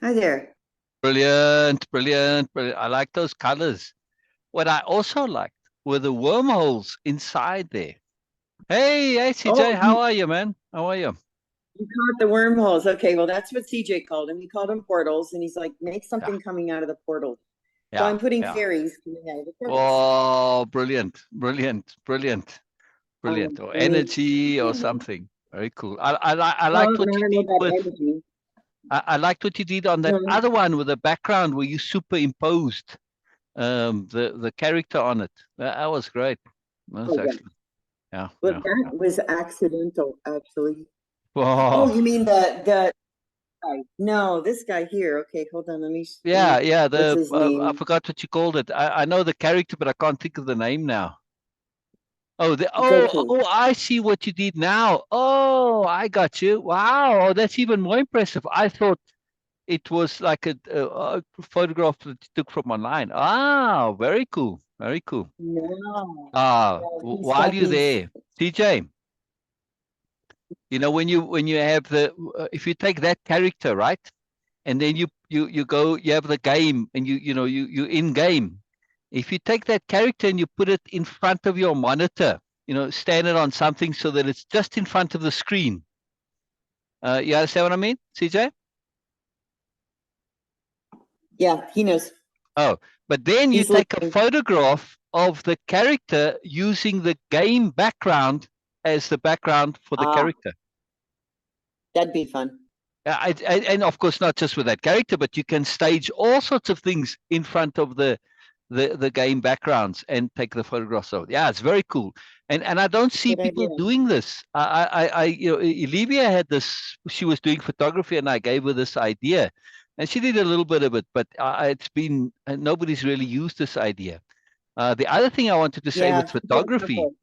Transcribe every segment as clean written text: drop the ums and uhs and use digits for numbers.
Hi there. Brilliant, brilliant, brilliant. I like those colors. What I also liked were the wormholes inside there. Hey, Oh, CJ, how are you, man? How are you? you caught the wormholes. Okay, well, that's what CJ called them. He called them portals, and he's like, make Yeah, something coming out of the portal. So yeah, I'm putting yeah. fairies coming out of the portals. Oh, brilliant, brilliant, brilliant, brilliant. Or And it's, energy or something. Very cool. I no, liked no, what I you don't know did about with. energy. I liked what you did on that No, other one with the background where you superimposed the character on it. That was great. That was oh, yeah. excellent. Yeah, Well, yeah, that yeah. was accidental, actually. Oh, Oh, you mean the guy? No, this guy here. Okay, hold on. Let yeah, me. yeah. What's The his I name? forgot what you called it. I know the character, but I can't think of the name now. Oh, Goku. I see what you did now. Oh, I got you. Wow, that's even more impressive. I thought it was like a photograph that you took from online. Ah, very cool, very cool. No, he's While got you're these. there, TJ, when you have the if you take that character, right? And then you go, you have the game, and you in game. If you take that character and you put it in front of your monitor, stand it on something so that it's just in front of the screen. You understand what I mean, CJ? Yeah, he knows. Oh, but then you He's take a listening. photograph of the character using the game background as the background for the Ah, character. that'd be fun. And of course, not just with that character, but you can stage all sorts of things in front of the game backgrounds and take the photographs of it. Yeah, it's very cool. And I don't see Good people idea. doing this. Olivia had this. She was doing photography, and I gave her this idea, and she did a little bit of it. But it's been nobody's really used this idea. The other thing I wanted to say Yeah, with it's very photography, simple.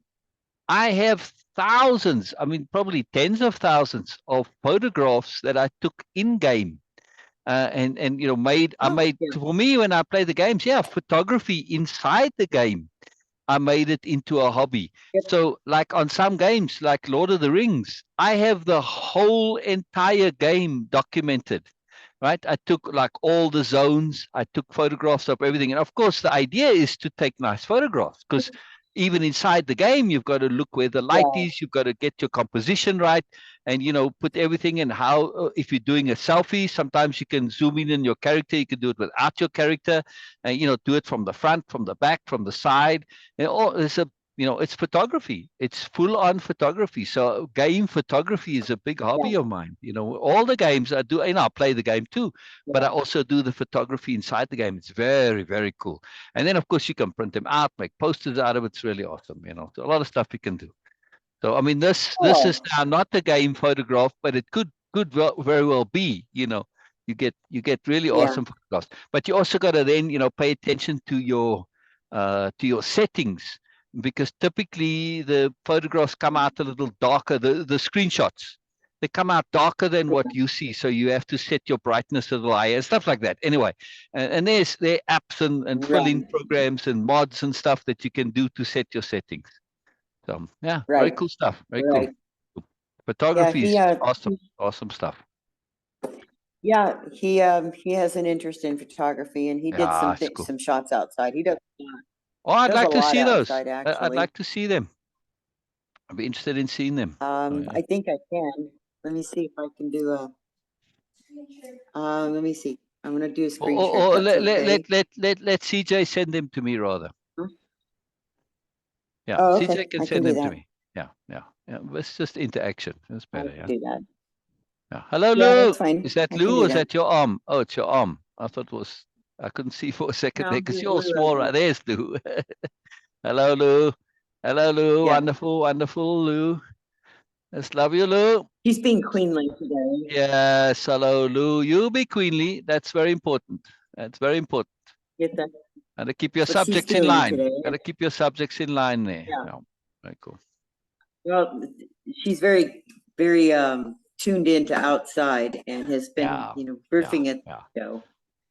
I have thousands, I mean, probably tens of thousands of photographs that I took in game. And I Oh, made, yeah. for me, when I play the games, yeah, photography inside the game. I made it into a hobby. Yep. So, like on some games, like Lord of the Rings, I have the whole entire game documented. Right? I took like all the zones. I took photographs of everything, and of course, the idea is to take nice photographs because even inside the game, you've got to look where the light Yeah, is. You've got to get your composition right, and put everything in. How if you're doing a selfie, sometimes you can zoom in your character. You can do it without your character, and do it from the front, from the back, from the side. And it's photography. It's full on photography. So game photography is a big yeah, hobby of mine. All the games I do, and I play the game too, but I yeah. also do the photography inside the game. It's very, very cool. And then of course you can print them out, make posters out of it. It's really awesome. So a lot of stuff you can do. So I mean, this is Oh, now not a game photograph, but it very well be. You get really yeah, awesome photographs, but you also got to then pay attention to your settings because typically the photographs come out a little darker. The screenshots, they come out darker than what yeah, you see, so you have to set your brightness a little higher and stuff like that. Anyway, and there are apps and fill-in right, programs and mods and stuff that you can do to set your settings. So yeah, very right, cool stuff. Very cool. right. Yeah, Photography is he awesome. Awesome stuff. yeah, he has an interest in photography, and he did Yeah, it's cool. some shots outside. Oh, I'd Does a like to lot see those. outside, I'd actually. like to see them. I'd be interested in seeing them. Oh yeah. I think I can. Let me see if I can do a. Let me see. I'm gonna do a Or, screen or, share if or that's let, let, okay. let, let, let, let CJ send them to me rather. Yeah, Oh, CJ okay. can I can send do them to that. me. Yeah, yeah, yeah. It's just interaction. It's I better. can Yeah. do that. Yeah. Hello, Yeah, Lou. that's fine. Is that I can Lou do or is that. that your arm? Oh, it's your arm. I thought it was. I couldn't see for a second No, there because he's you're Lou right small. now. Right there's Lou. Hello, Lou. Hello, Lou. Yeah, Wonderful, wonderful, Lou. Let's love you, Lou. he's being queenly today. Yes, hello, Lou. You be queenly. That's very important. That's very important. Get that? Got to keep your What she's subjects in doing line. today. Got to keep your subjects in line there. Yeah. Yeah, very cool. Well, she's very, very tuned into outside and has been, Yeah, yeah, roofing it. yeah, So,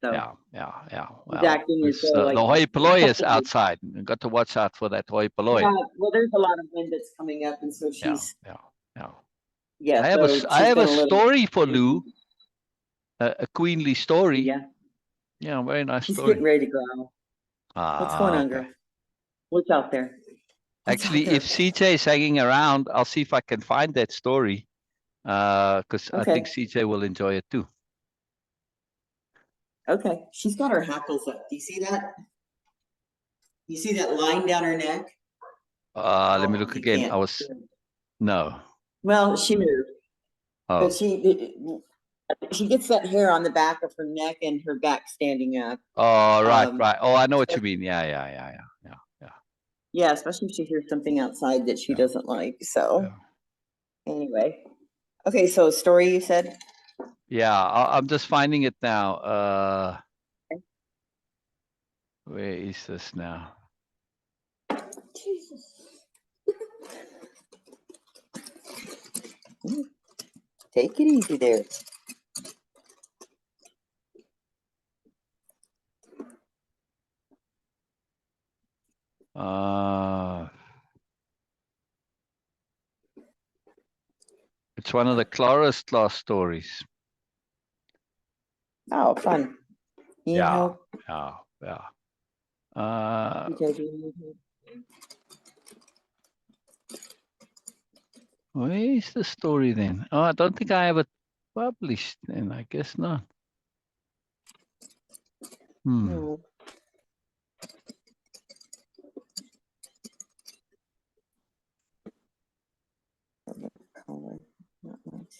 so yeah, yeah, yeah. he's Well, acting as it's though the like hoi a polloi is couple of. outside. You got to watch out for that hoi Yeah. polloi. Well, there's a lot of wind that's coming up, and so Yeah, she's yeah, yeah. yeah. I have a So I she's have been a a little. story for Lou. a queenly story. Yeah, Yeah, very nice she's story. getting ready to growl. What's going on, okay. girl? What's out there? What's out Actually, there? if CJ is hanging around, I'll see if I can find that story. Because I think CJ will enjoy it too. Okay, she's got her hackles up. Do you see that? You see that line down her neck? Let me look You again. can't. No. Well, she moved, Oh. but she gets that hair on the back of her neck and her back standing up. Oh, right. Oh, I know what you mean. Yeah. Yeah, especially if she hears something outside that she doesn't like. So anyway, okay. So story you said? Yeah, I'm just finding it now. Where is this now? Jesus. Take it easy there. It's one of the Cloris class stories. Oh, fun. You need help? Yeah. Where is the story then? Oh, I don't think I have it published then. I guess not. No. Not much.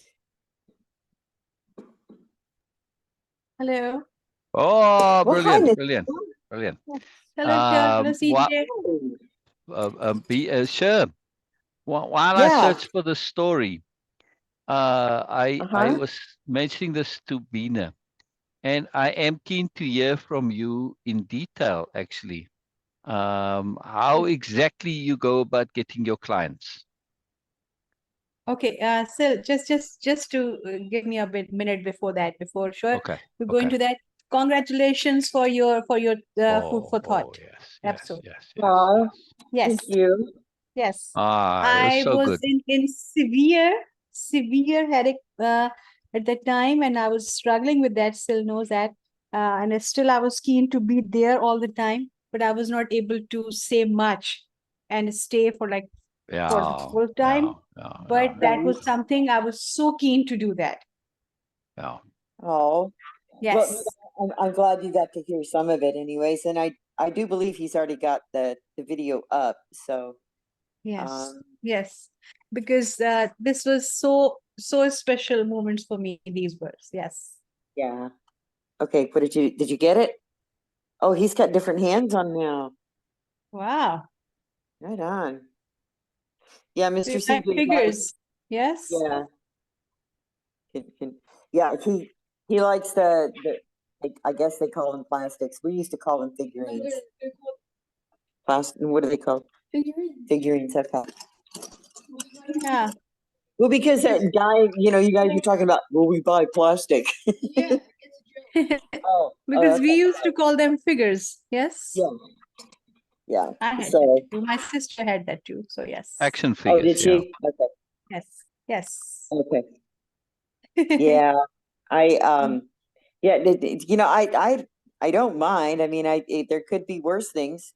Hello. Oh, Well, hi, Miss. brilliant. Hello, Sher. Hello, CJ. Sure. While I Yeah. search for the story, I Uh-huh. was mentioning this to Beena, and I am keen to hear from you in detail, actually, how exactly you go about getting your clients. Okay, so just to give me a minute before that, sure Okay. we go into that. Congratulations for your food for thought. Oh, yes. Absolutely. Oh, Yes. thank you. Yes. It was I so was good. in severe headache at that time, and I was struggling with that. Still knows that, and still I was keen to be there all the time, but I was not able to say much and stay for like for the full time. But that was something I was so keen to do that. Yeah. Oh, Yes. well, I'm glad you got to hear some of it anyways. And I do believe he's already got the video up. So, Yes. Yes. Because this was so special moments for me, these words. Yes. yeah. Okay. What did you get it? Oh, he's got different hands on now. Wow. Right on. Yeah, So Mr. you like CJ. figures. Yes. Yeah. Yeah, he likes the I guess they call them plastics. We used to call them figurines. Plastic. What are they called? Figurines. Okay. Yeah. Well, because that guy, you guys were talking about, well, we buy plastic. Oh, Because we okay. used to call them figures. Yes. Yeah. I had So, that too. My sister had that too. So yes. Action figures. oh, did she? Okay. Yes. Yes. Okay. Yeah. I don't mind. I mean, there could be worse things.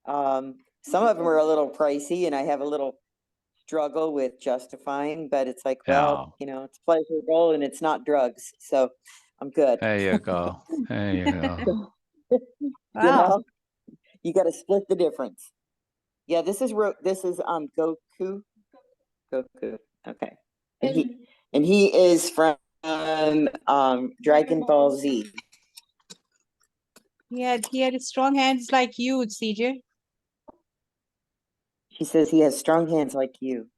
Some of them are a little pricey, and I have a little struggle with justifying, but it's like, well, it's pleasurable and it's not drugs, so I'm good. There you go. Wow. You got to split the difference. Yeah, this is Goku. Okay, and he is from Dragon Ball Z. He had strong hands like you, CJ. She says he has strong hands like you.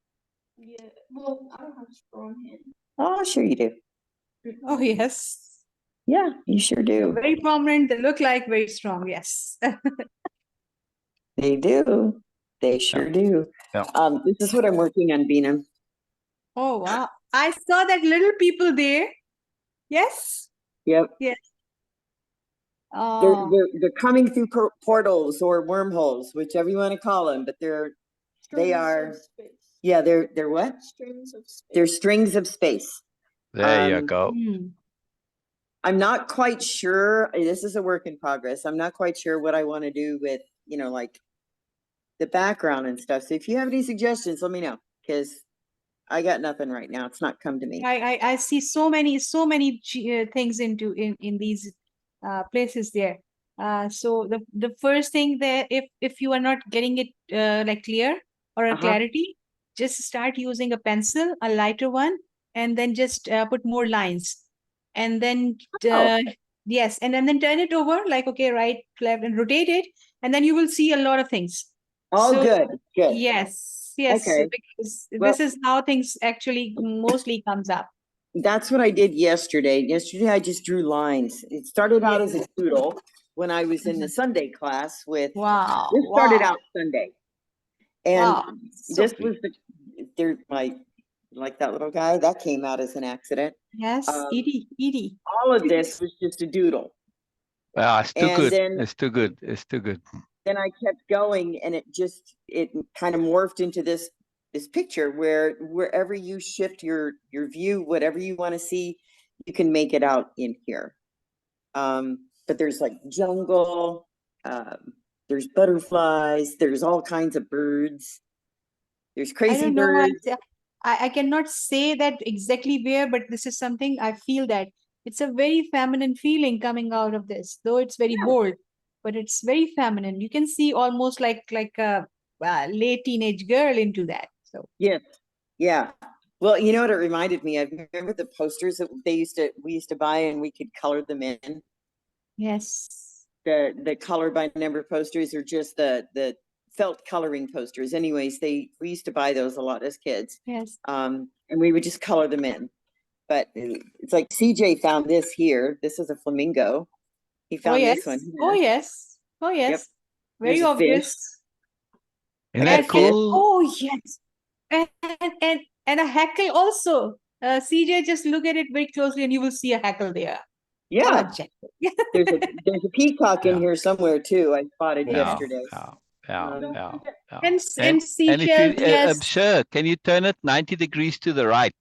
Yeah, well, I don't have strong hands. Oh, sure you do. Oh yes. Yeah, you sure do. Very prominent. They look like very strong. Yes. They do. They sure do. Yeah. This is what I'm working on, Beena. Oh wow. I saw that little people there. Yes. Yep. Yes. They're coming through portals or wormholes, whichever you want to call them, but they're what? Strings of space. They're strings of space. There you go. I'm not quite sure. This is a work in progress. I'm not quite sure what I want to do with, like the background and stuff. So if you have any suggestions, let me know, because I got nothing right now. It's not come to me. I see so many things in these places there. So the first thing there, if you are not getting it like clear or a clarity, just start using a pencil, a lighter one, and then just put more lines, and then yes, and then turn it over like, okay, right, left, and rotate it, and then you will see a lot of things. Oh, So good. yes, Okay. because Well- this is how things actually mostly comes up. That's what I did yesterday. Yesterday, I just drew lines. It started out as a doodle when I was in the Sunday class with, Wow. this started Wow. out Sunday. And Wow. So this was like that little guy, that came out as an accident. yes, Edie. All of this was just a doodle. Yeah, it's too And good. then- It's too good. It's too good. Then I kept going and it kind of morphed into this picture where wherever you shift your view, whatever you want to see, you can make it out in here. But there's like jungle, there's butterflies, there's all kinds of birds. There's I crazy don't know. birds. I cannot say that exactly where, but this is something I feel that it's a very feminine feeling coming out of this, though it's very bold, but it's very feminine. You can see almost like a late teenage girl into that. So Yes. Yeah. Well, you know what it reminded me of? Remember the posters that we used to buy and we could color them in? yes. The color by number posters are just the felt coloring posters. Anyways, we used to buy those a lot as kids. Yes. And we would just color them in. But it's like CJ found this here. This is a flamingo. He found yes. this one. Oh yes. Oh yes. Yep. Very There's a fish. obvious. Isn't I that got a fish. cool? Oh yes. And a hackle also. CJ, just look at it very closely and you will see a hackle there. Yeah. There's a peacock in Yeah. here somewhere too. I spotted Yeah. yesterday. Yeah. And And if seashells, you, yes. Sher, can you turn it 90 degrees to the right?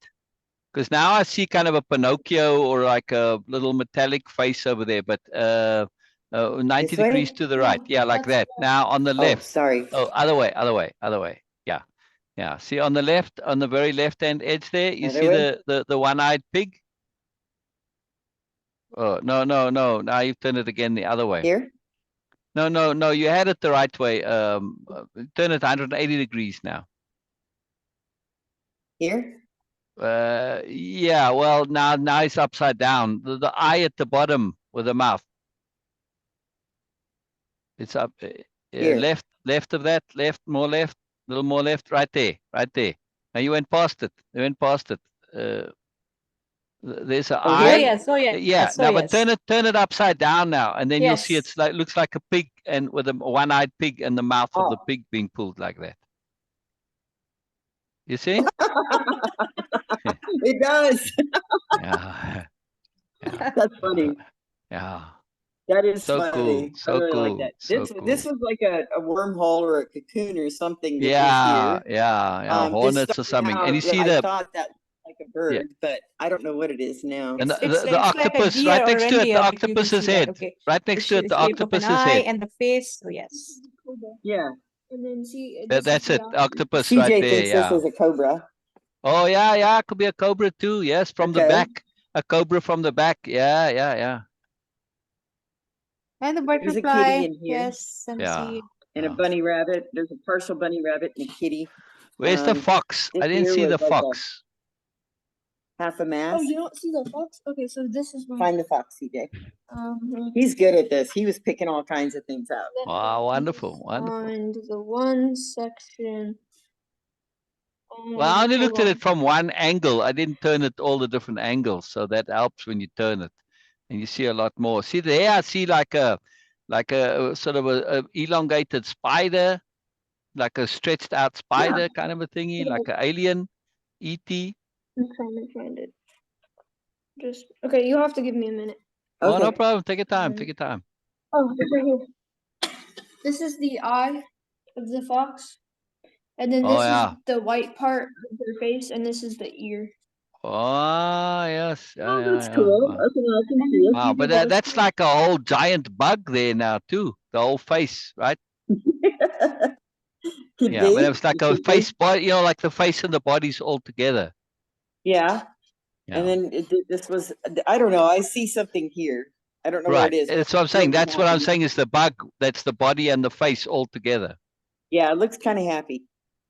Because now I see kind of a Pinocchio or like a little metallic face over there, but 90 This way? degrees to the right. Yeah, like that. Now on the Oh, left. sorry. Oh, other way. Yeah. Yeah. See on the left, on the very left-hand edge there, you Other see way? the one-eyed pig? Oh, no. Now you've turned it again the other way. Here? No, you had it the right way. Turn it 180 degrees now. Here? Yeah, well, now it's upside down. The eye at the bottom with the mouth. It's up, Here. left of that, more left, a little more left, right there. Now you went past it. There's an Oh, eye. here? yes. Yeah, Oh, now yes. but turn it upside down now, and then you'll see Yes. it's looks like a pig, and with a one-eyed pig and the mouth of the Oh. pig being pulled like that. You see? It does. Yeah. Yeah. That's funny. Yeah. That is So funny. cool. I So really like cool. that. So This cool. was like a wormhole or a cocoon or something that was Yeah, here. yeah. This Hornets or started something. And you out, see I the thought that was like a bird, but I don't know what it is now. and It's the like a octopus deer right or next to it, the reindeer, if you can octopus's see that. head. Okay. Right next to it, the shape of an octopus's eye head. and the face. So yes. Yeah. And then see, this is That's the it, octopus. octopus right CJ there. thinks this Yeah. is a cobra. Oh yeah. Could be a cobra too. Yes, from the Okay. back. A cobra from the back. Yeah. And the There's a butterfly. kitty in here. Yes. And Yeah. see. And a Yeah. bunny rabbit. There's a partial bunny rabbit and a kitty. Where's the fox? This I didn't here see was the like fox. half a mask. Oh, you don't see the fox? Okay, so this is my. Find the fox, CJ. Um, He's good at this. He was picking all kinds of things out. Wow, wonderful. Find the one section. Well, I only Hold looked at on. it from one angle. I didn't turn it all the different angles, so that helps when you turn it, and you see a lot more. See there, I see like a sort of a elongated spider, like a stretched out spider kind of a thingy, Yeah. like an alien, ET. I'm trying to find it. Just okay. You have to give me a minute. Oh, no Okay. problem. Take your time. Take your time. Oh, it's right here. This is the eye of the fox, and then Oh, this yeah. is the white part of their face, and this is the ear. Oh, yes. Yeah, Oh, yeah, that's yeah. cool. Wow. Okay, I can see it. Wow, but that's like a whole giant bug there now too. The whole face, right? Could Yeah, but be. it was like It a could be. face body, like the face and the bodies all together. Yeah. Yeah. And then this was, I don't know. I see something here. I don't know where Right. it is. That's what I'm saying. That's what I'm saying is the bug. That's the body and the face all together. Yeah, it looks kind of happy.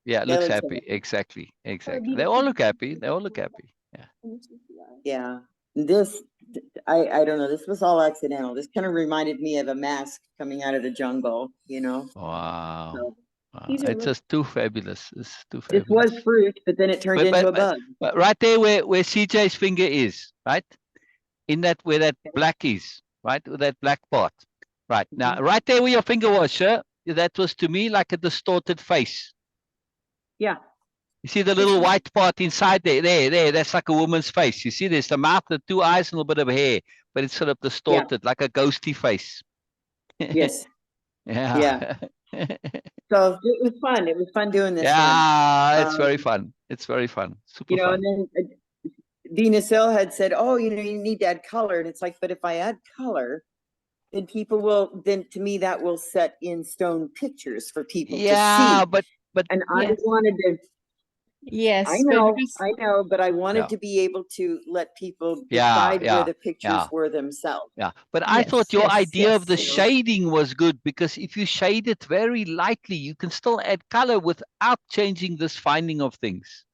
Yeah, it That looks looks happy. happy. Exactly. Exactly. They all look happy. They all look happy. Yeah. Yeah. This, I don't know. This was all accidental. This kind of reminded me of a mask coming out of the jungle, you know? Wow. So Wow. These are It's just too fabulous. It's too this fabulous. was fruit, but then it turned into a bug. But right there where CJ's finger is, right? In that where that black is, right? With that black part. Right. Now, right there where your finger was, Sher, that was to me like a distorted face. Yeah. You see the little white part inside there, there, that's like a woman's face. You see there's the mouth, the two eyes, and a little bit of hair, but it's sort of distorted, like a ghosty face. Yes. Yeah. So it was fun. It was fun doing this one. Yeah, it's very fun. It's very fun. Super You know, fun. and then Beena had said, "Oh, you know, you need to add color," and it's like, but if I add color, then people will. Then to me, that will set in stone pictures for people to see. Yeah, but And I Yes. wanted to. Yes. I know, but I wanted to be able to let people decide where the pictures were themselves. Yeah, but I thought Yes, your yes, idea of the yes. shading was good because if you shade it very lightly, you can still add color without changing this finding of things.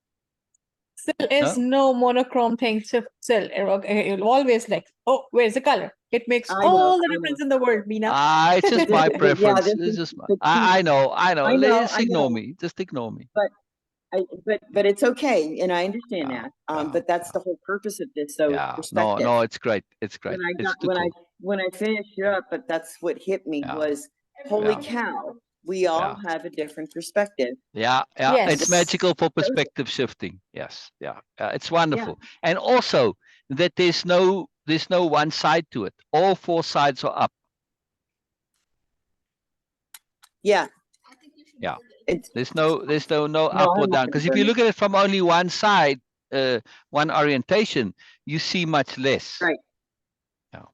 Still is no monochrome thing. So still, it'll always like, oh, where's the color? It makes all the difference in the world, Beena. It's just my preference. this It's is just my, the key. I know. I know, Just I ignore know. me. Just ignore me. But it's okay, and I understand that. But that's the whole purpose of this, so perspective. No, it's great. It's great. When I finished it up, but that's what hit me was, holy cow, we all have a different perspective. Yeah. Yes. It's magical for perspective shifting. Yes. Yeah. It's wonderful. And also that there's no one side to it. All four sides are up. Yeah. Yeah. It's There's no up or I'm not down. gonna Because if burn you it. look at it from only one side, one orientation, you see much less. Right. Yeah.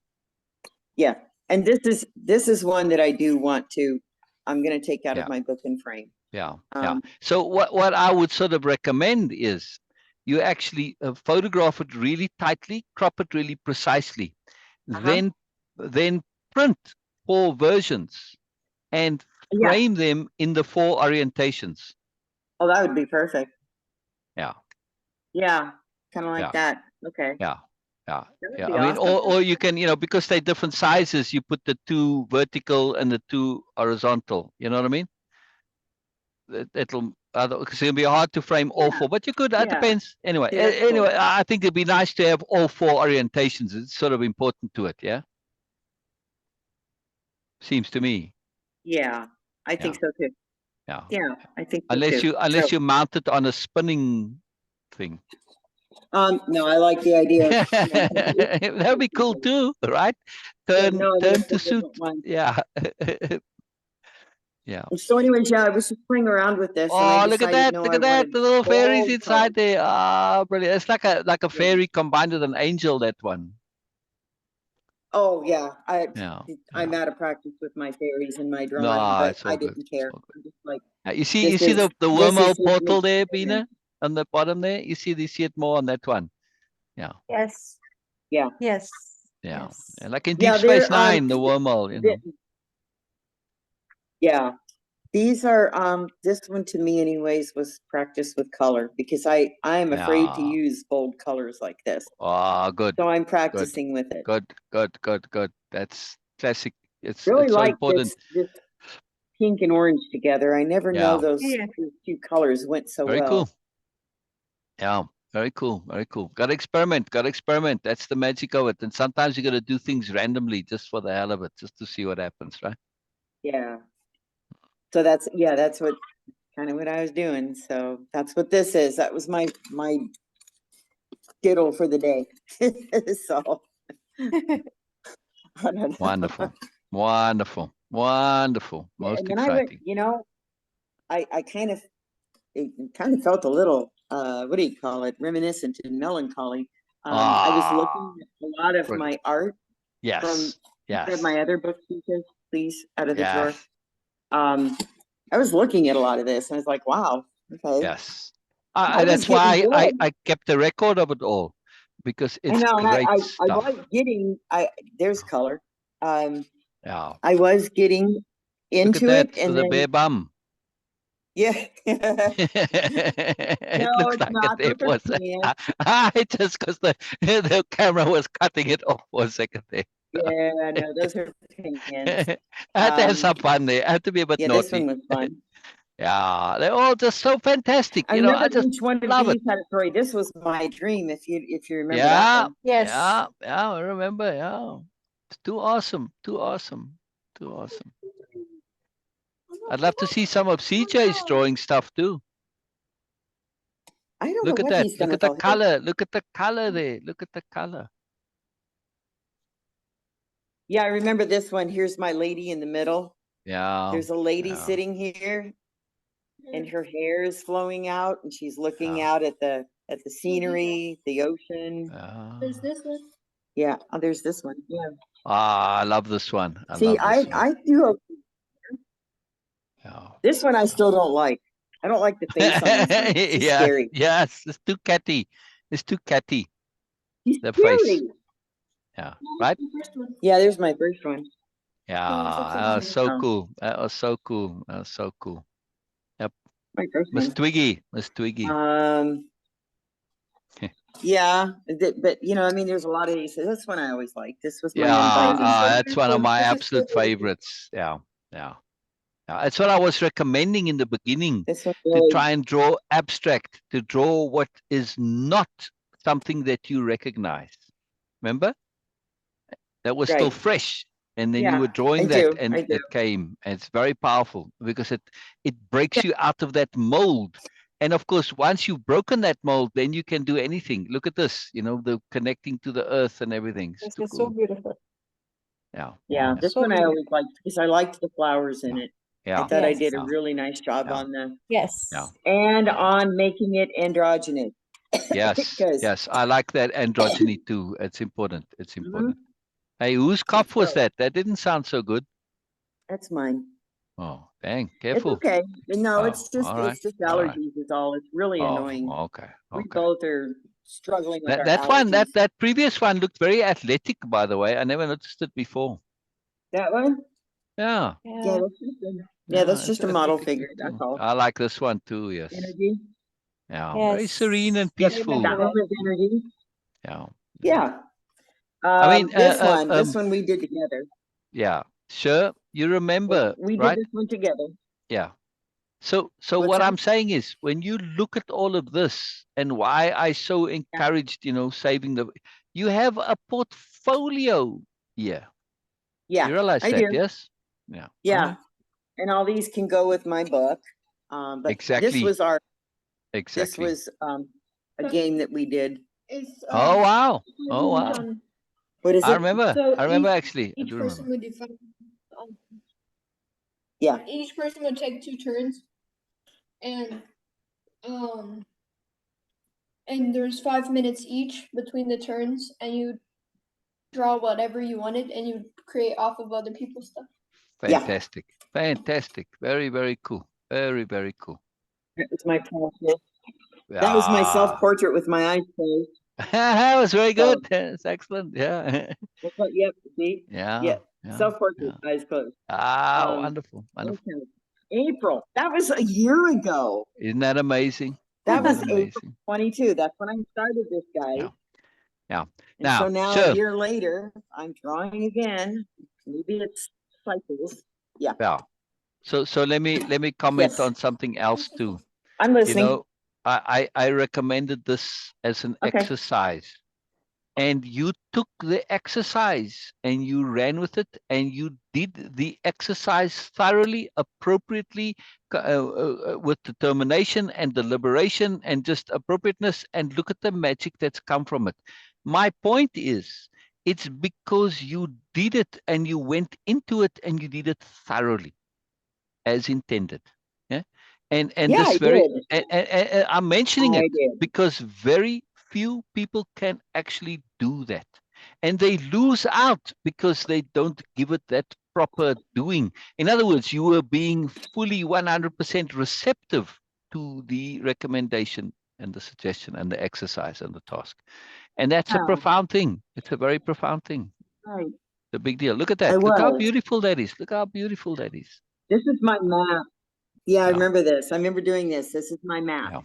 Yeah. And this is one that I do want to, I'm gonna take out of my book and frame. Yeah. So what I would sort of recommend is you actually photograph it really tightly, crop it really precisely, then print 4 versions and frame them in the 4 orientations. Oh, that would be perfect. Yeah. Yeah. Kind of like that. Okay. Yeah. I mean, or you can, because they're different sizes, you put the 2 vertical and the 2 horizontal. You know what I mean? It'll because it'll be hard to frame all 4, but you could. That depends. Anyway, cool. I think it'd be nice to have all 4 orientations. It's sort of important to it. Yeah. Seems to me. Yeah, I think so too. Yeah. Yeah, I think so Unless too. you mount it on a spinning thing. No, I like the idea. That would be cool too, right? Turn to suit. Yeah. Yeah. So anyways, I was just playing around with this. Oh, and I look at decided, that! Look at that! The little fairies inside color. there. Ah, brilliant! It's like a fairy combined with an angel. That one. Oh yeah, I'm out of practice with my fairies and my drawing, but it's all I good. didn't care. I'm just like, You see the wormhole portal there, Beena, on the bottom there. You see it more on that one. Yeah. Yes. Yeah. Yes. Yeah. Yes. Like in Deep Space Nine, the wormhole. Yeah. These are this one to me anyways was practice with color because I am afraid to use bold colors like this. Oh, good. So I'm practicing with it. Good. That's classic. It's really so like important. This pink and orange together. I never know those 2 colors went so Very well. Cool. Yeah. Very cool. Got to experiment. That's the magic of it. And sometimes you got to do things randomly just for the hell of it, just to see what happens, right? Yeah. So that's what kind of what I was doing. So that's what this is. That was my skittle for the day. So wonderful. Most exciting. I kind of felt a little what do you call it? Reminiscent and melancholy. I was looking at a lot of brilliant. my art from Yes, my other book pieces, please, out of the drawer. yes, I was looking at a lot of this and I was like, wow, okay. yes. I was That's getting why good. I kept a record of it all, because I it's know, and great I stuff. was getting, there's color. Yeah. I was getting Look at into that it with and a then, bare bum. yeah. It No, looks it's like it not. there Those for are a pants. second. Just because the camera was cutting it off for a second there. Yeah, no, those are pants. I had to have some fun there. I had to be a bit Yeah, this naughty. one was fun. Yeah, they're all just so fantastic. I You know, remember I just each one of love it. these had a story. This was my dream, if you remember that Yeah, one. Yes. yeah, I remember. Yeah, it's too awesome, too awesome, too awesome. I'd love to see some of CJ's drawing stuff too. I don't know Look at what that. he's done Look at with the all his. color. Look at the color there. Look at the color. Yeah, I remember this one. Here's my lady in the middle. Yeah. There's a lady yeah, sitting here and her hair is flowing out and she's looking yeah, out at the scenery, the ocean. yeah. There's this one. Yeah, oh, there's this one. Yeah. Ah, I love this one. I See, love this one. I do Yeah. this one I still don't like. I don't like the face on this one. It's too Yes, scary. yes. It's too catty. It's too catty. He's The scary. face. Yeah. Right? The first one. Yeah, there's my first one. Yeah. Oh, it's That was so Oh. cool. That was so cool. That was so cool. My first Miss one. Twiggy. Miss Twiggy. Yeah, but you know, I mean, there's a lot of these. This one I always liked. This was my Yeah, unbinding. that's one of my This is absolute so good. favorites. Yeah, yeah. Yeah, it's what I was recommending in the beginning, This one to really, try and draw abstract, to draw what is not something that you recognize. Remember? That was still right. fresh. And then you Yeah, were drawing I that do. and I do. it came. And it's very powerful because it breaks you out of that mold. And of course, once you've broken that mold, then you can do anything. Look at this, you know, the connecting to the earth and everything. It's This too is so cool. beautiful. Yeah. Yeah, Yeah, this so one I beautiful. always liked because I liked the flowers in Yeah. it. Yeah. I thought I Yes. did a Yeah. really nice job Yeah. on the Yes. Yeah. and Yeah. on making it androgynous. Yes, Because yes, I like that androgyny too. It's important. It's important. Hey, whose cough was so that? That didn't sound so good. that's mine. Oh, dang, It's careful. okay. No, Oh, it's just all right, all right. allergies is all. It's really Oh, annoying. okay, We okay. both are struggling with our That one, allergies. that previous one looked very athletic, by the way. I never noticed it before. That one? Yeah, Yeah, Yeah. that's just a, yeah, that's it's just a model athletic figure. look That's too. all. I like this one too. Yes. Energy. Yeah, very Yes. serene and Yep, peaceful. that one was energy. Yeah. Yeah. I mean, This one we did together. yeah. Sure, you remember, We did right? this one together. Yeah. So What's what that? I'm saying is, when you look at all of this and why I so encouraged, you know, saving you have a portfolio here. Yeah, You realize I that, do. yes? Yeah. Yeah. All right. And all these can go with my book. But this Exactly. was this Exactly. was a game that we did. It's Oh, wow. Oh, wow. done. What is I it? remember. So I remember actually. I each do person remember. would define. Yeah. Each person would take 2 turns, and there's 5 minutes each between the turns, and you draw whatever you wanted, and you create off of other people's stuff. Yeah. Fantastic. Fantastic. Very, very cool. Very, very cool. That was my portrait. That was my Ah. self-portrait with my eyes closed. That was very So- good. It's excellent. Yeah. That's what, yep, see? Yeah. Yeah. Yeah. Self-portrait, yeah. eyes closed. Ah, Um, wonderful. Wonderful. Okay. April. That was a year ago. Isn't that amazing? That was Isn't April amazing? 22. That's when I started this guy. Yeah. Yeah. And so now Sure. a year later, I'm drawing again. Maybe it's cycles. Yeah. Yeah. So let me comment Yes. on something else too. I'm You listening. know, I recommended this as an Okay. exercise. And you took the exercise and you ran with it and you did the exercise thoroughly, appropriately, with determination and deliberation and just appropriateness, and look at the magic that's come from it. My point is, it's because you did it and you went into it and you did it thoroughly as intended. Yeah? And Yeah, this I very, did. and I'm mentioning I it did. because very few people can actually do that. And they lose out because they don't give it that proper doing. In other words, you were being fully 100% receptive to the recommendation and the suggestion and the exercise and the task. And that's a Yeah, profound thing. It's a very profound thing. right. The big deal. Look at I that. Look how was. beautiful that is. Look how beautiful that is. This is my map. Yeah, I Yeah. remember this. I remember doing this. This is my map. Yeah.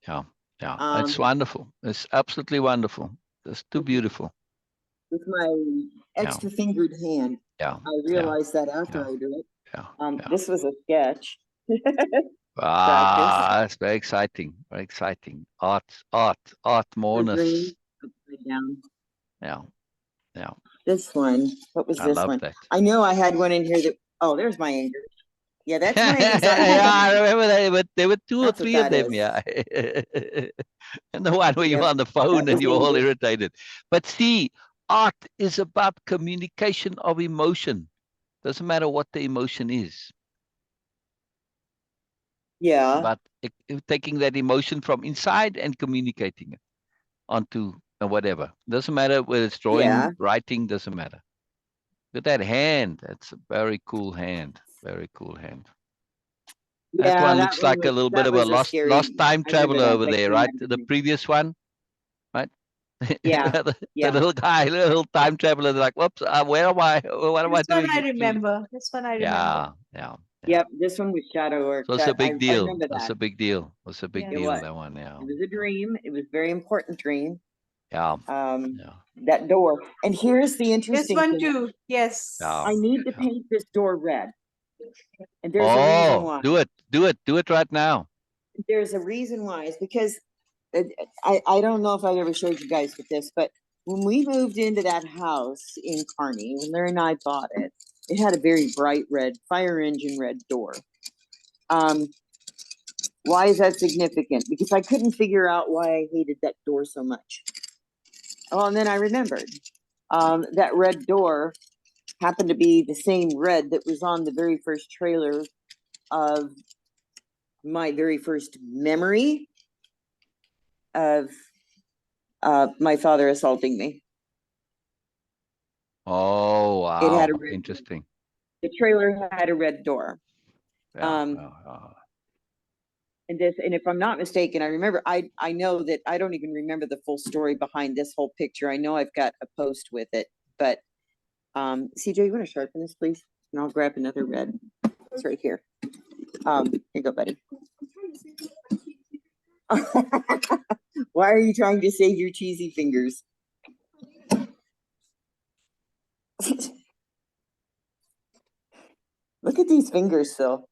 Yeah. Yeah. Um, It's wonderful. It's absolutely wonderful. It's too beautiful. with my Yeah. extra fingered hand. Yeah. I Yeah. realized that after Yeah. I do it. Yeah. Yeah. This was a sketch. Practice. Ah, it's very exciting. Very exciting. Art The mourners. green upside down. Yeah. Yeah. This one. What was I this love one? that. I know I had one in here that. Oh, there's my anger. Yeah, that's my Yeah, anxiety. I remember that, but there were two or That's what three of that them, is. yeah. And the one where you were Yep, on the that phone and was you were all anger. irritated. But see, art is about communication of emotion. Doesn't matter what the emotion is. It's Yeah, about taking that emotion from inside and communicating it onto whatever. Doesn't matter whether it's drawing, yeah, writing, doesn't matter. Look at that hand. That's a very cool hand. Very cool hand. That yeah. one looks like a little bit That of a was a lost scary. time I remember traveler that. over That there, came right? out of The me. previous one, right? Yeah, the yeah. little guy, little time traveler, they're like, whoops, where am I? What am I This one doing? I remember. This one I remember. Yeah, yeah, yeah. Yep. This one was shadow work. So it's a That big I deal. remember It's that. a big deal. It's a big Yeah. It deal, was. that one, yeah. It was a dream. It was a very important dream. Yeah, Um, yeah, that door. And here's the This interesting one thing. too. Yes. yeah. I need to Yeah. paint this door red, and there's a reason Oh, why. do it right now. There's a reason why. It's because I don't know if I've ever showed you guys with this, but when we moved into that house in Kearney, when Larry and I bought it, it had a very bright red fire engine red door. Why is that significant? Because I couldn't figure out why I hated that door so much. Oh, and then I remembered that red door happened to be the same red that was on the very first trailer of my very first memory of my father assaulting me. Oh, It had wow. a red door. Interesting. The trailer had a red door. Yeah, Um, yeah. and if I'm not mistaken, I remember, I know that I don't even remember the full story behind this whole picture. I know I've got a post with it, but CJ, you want to sharpen this, please? And I'll grab another red. It's right here. Here you go, buddy. Why are you trying to save your cheesy fingers? Look at these fingers, Phil.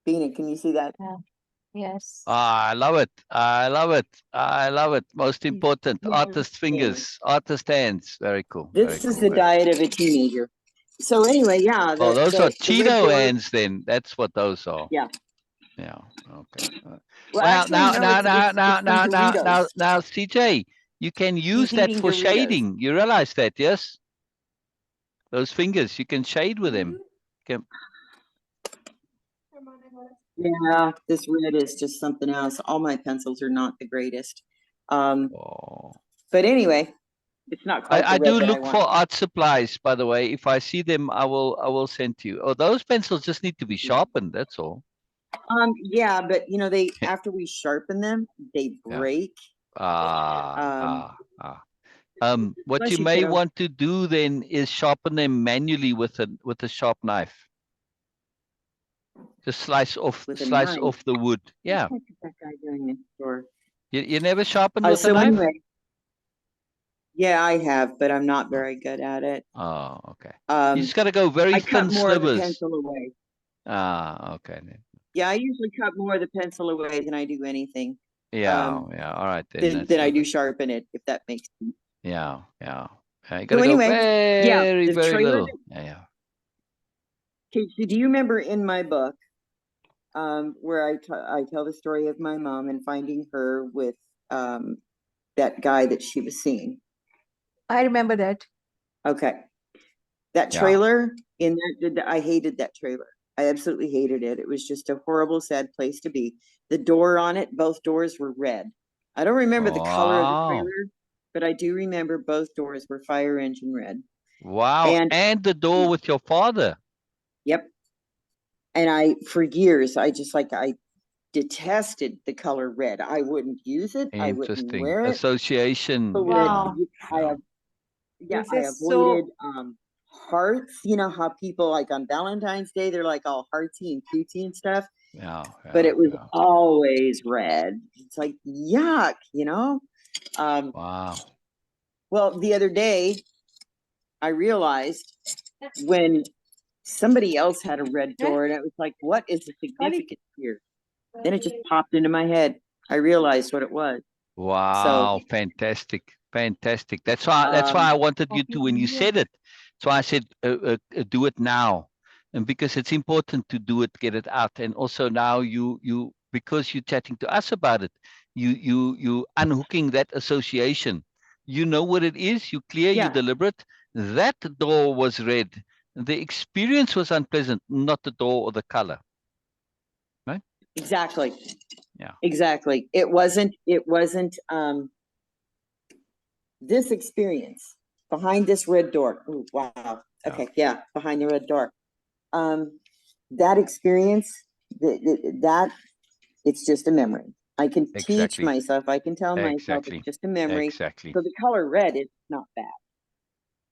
Beena, can you see that? Yes. I love it. I love it. I love it. Most important, Yeah. artist fingers, artist hands. Very cool. This Very is cool. the diet of a teenager. So anyway, yeah. Oh, those are The red Cheeto door, hands then. That's what those are. yeah. Yeah. Okay. Well, Well, actually, now, no, now, it's now, now, from now, now, Doritos. now, CJ, you can use He's that eating for Doritos. shading. You realize that, yes? Those fingers, you can shade with them. Can, Yeah, this red is just something else. All my pencils are not the greatest. oh. But anyway, it's not quite I the red do that I look want. for art supplies, by the way. If I see them, I will send to you. Oh, those pencils just need to be sharpened. That's all. Yeah, but you know, they after we sharpen them, they Yeah. break. What Plus you you may put 'em- want to do then is sharpen them manually with a sharp knife. Just slice off with a knife. the wood. Yeah. What is that guy doing next door? You never sharpen with a So knife? anyway, yeah, I have, but I'm not very good at it. Oh, okay. You just got to go I very cut thin more of the slivers. pencil away. Okay. Then. Yeah, I usually cut more of the pencil away than I do anything. Yeah, yeah. All right then. Than I do sharpen it, if that makes sense. Yeah, yeah. You got So to go anyway, yeah, very, the very trailer. little. Yeah. Okay, so do you remember in my book, where I tell the story of my mom and finding her with that guy that she was seeing? I remember that. Okay, that Yeah. trailer in that I hated that trailer. I absolutely hated it. It was just a horrible, sad place to be. The door on it, both doors were red. I don't remember the color of the Wow. trailer, but I do remember both doors were fire engine red. Wow. And And the door with your father. yep. And for years, I detested the color red. I wouldn't use it. I wouldn't Interesting. wear it. Association. So Wow. This I is so avoided hearts. You know how people like on Valentine's Day, they're like all heartsy and cutesy and stuff. Yeah. But it was yeah. always red. It's like yuck, you know? Wow. Well, the other day I realized when somebody else had a red door, and I was like, what is the significance here? Then it just popped into my head. I realized what it was. Wow, fantastic, fantastic. That's why I wanted you to, when you said it. So I said, do it now, and because it's important to do it, get it out, and also now you because you're chatting to us about it, you unhooking that association. You know what it is. You clear. Yeah. You deliberate. That door was red. The experience was unpleasant, not the door or the color. Right? Exactly. Yeah. Exactly. It wasn't this experience behind this red door. Oh, wow. Okay, yeah, behind the red door. That experience, that it's just a memory. I can teach Exactly. myself, I can tell myself Exactly. it's just a memory. Exactly. So the color red is not bad.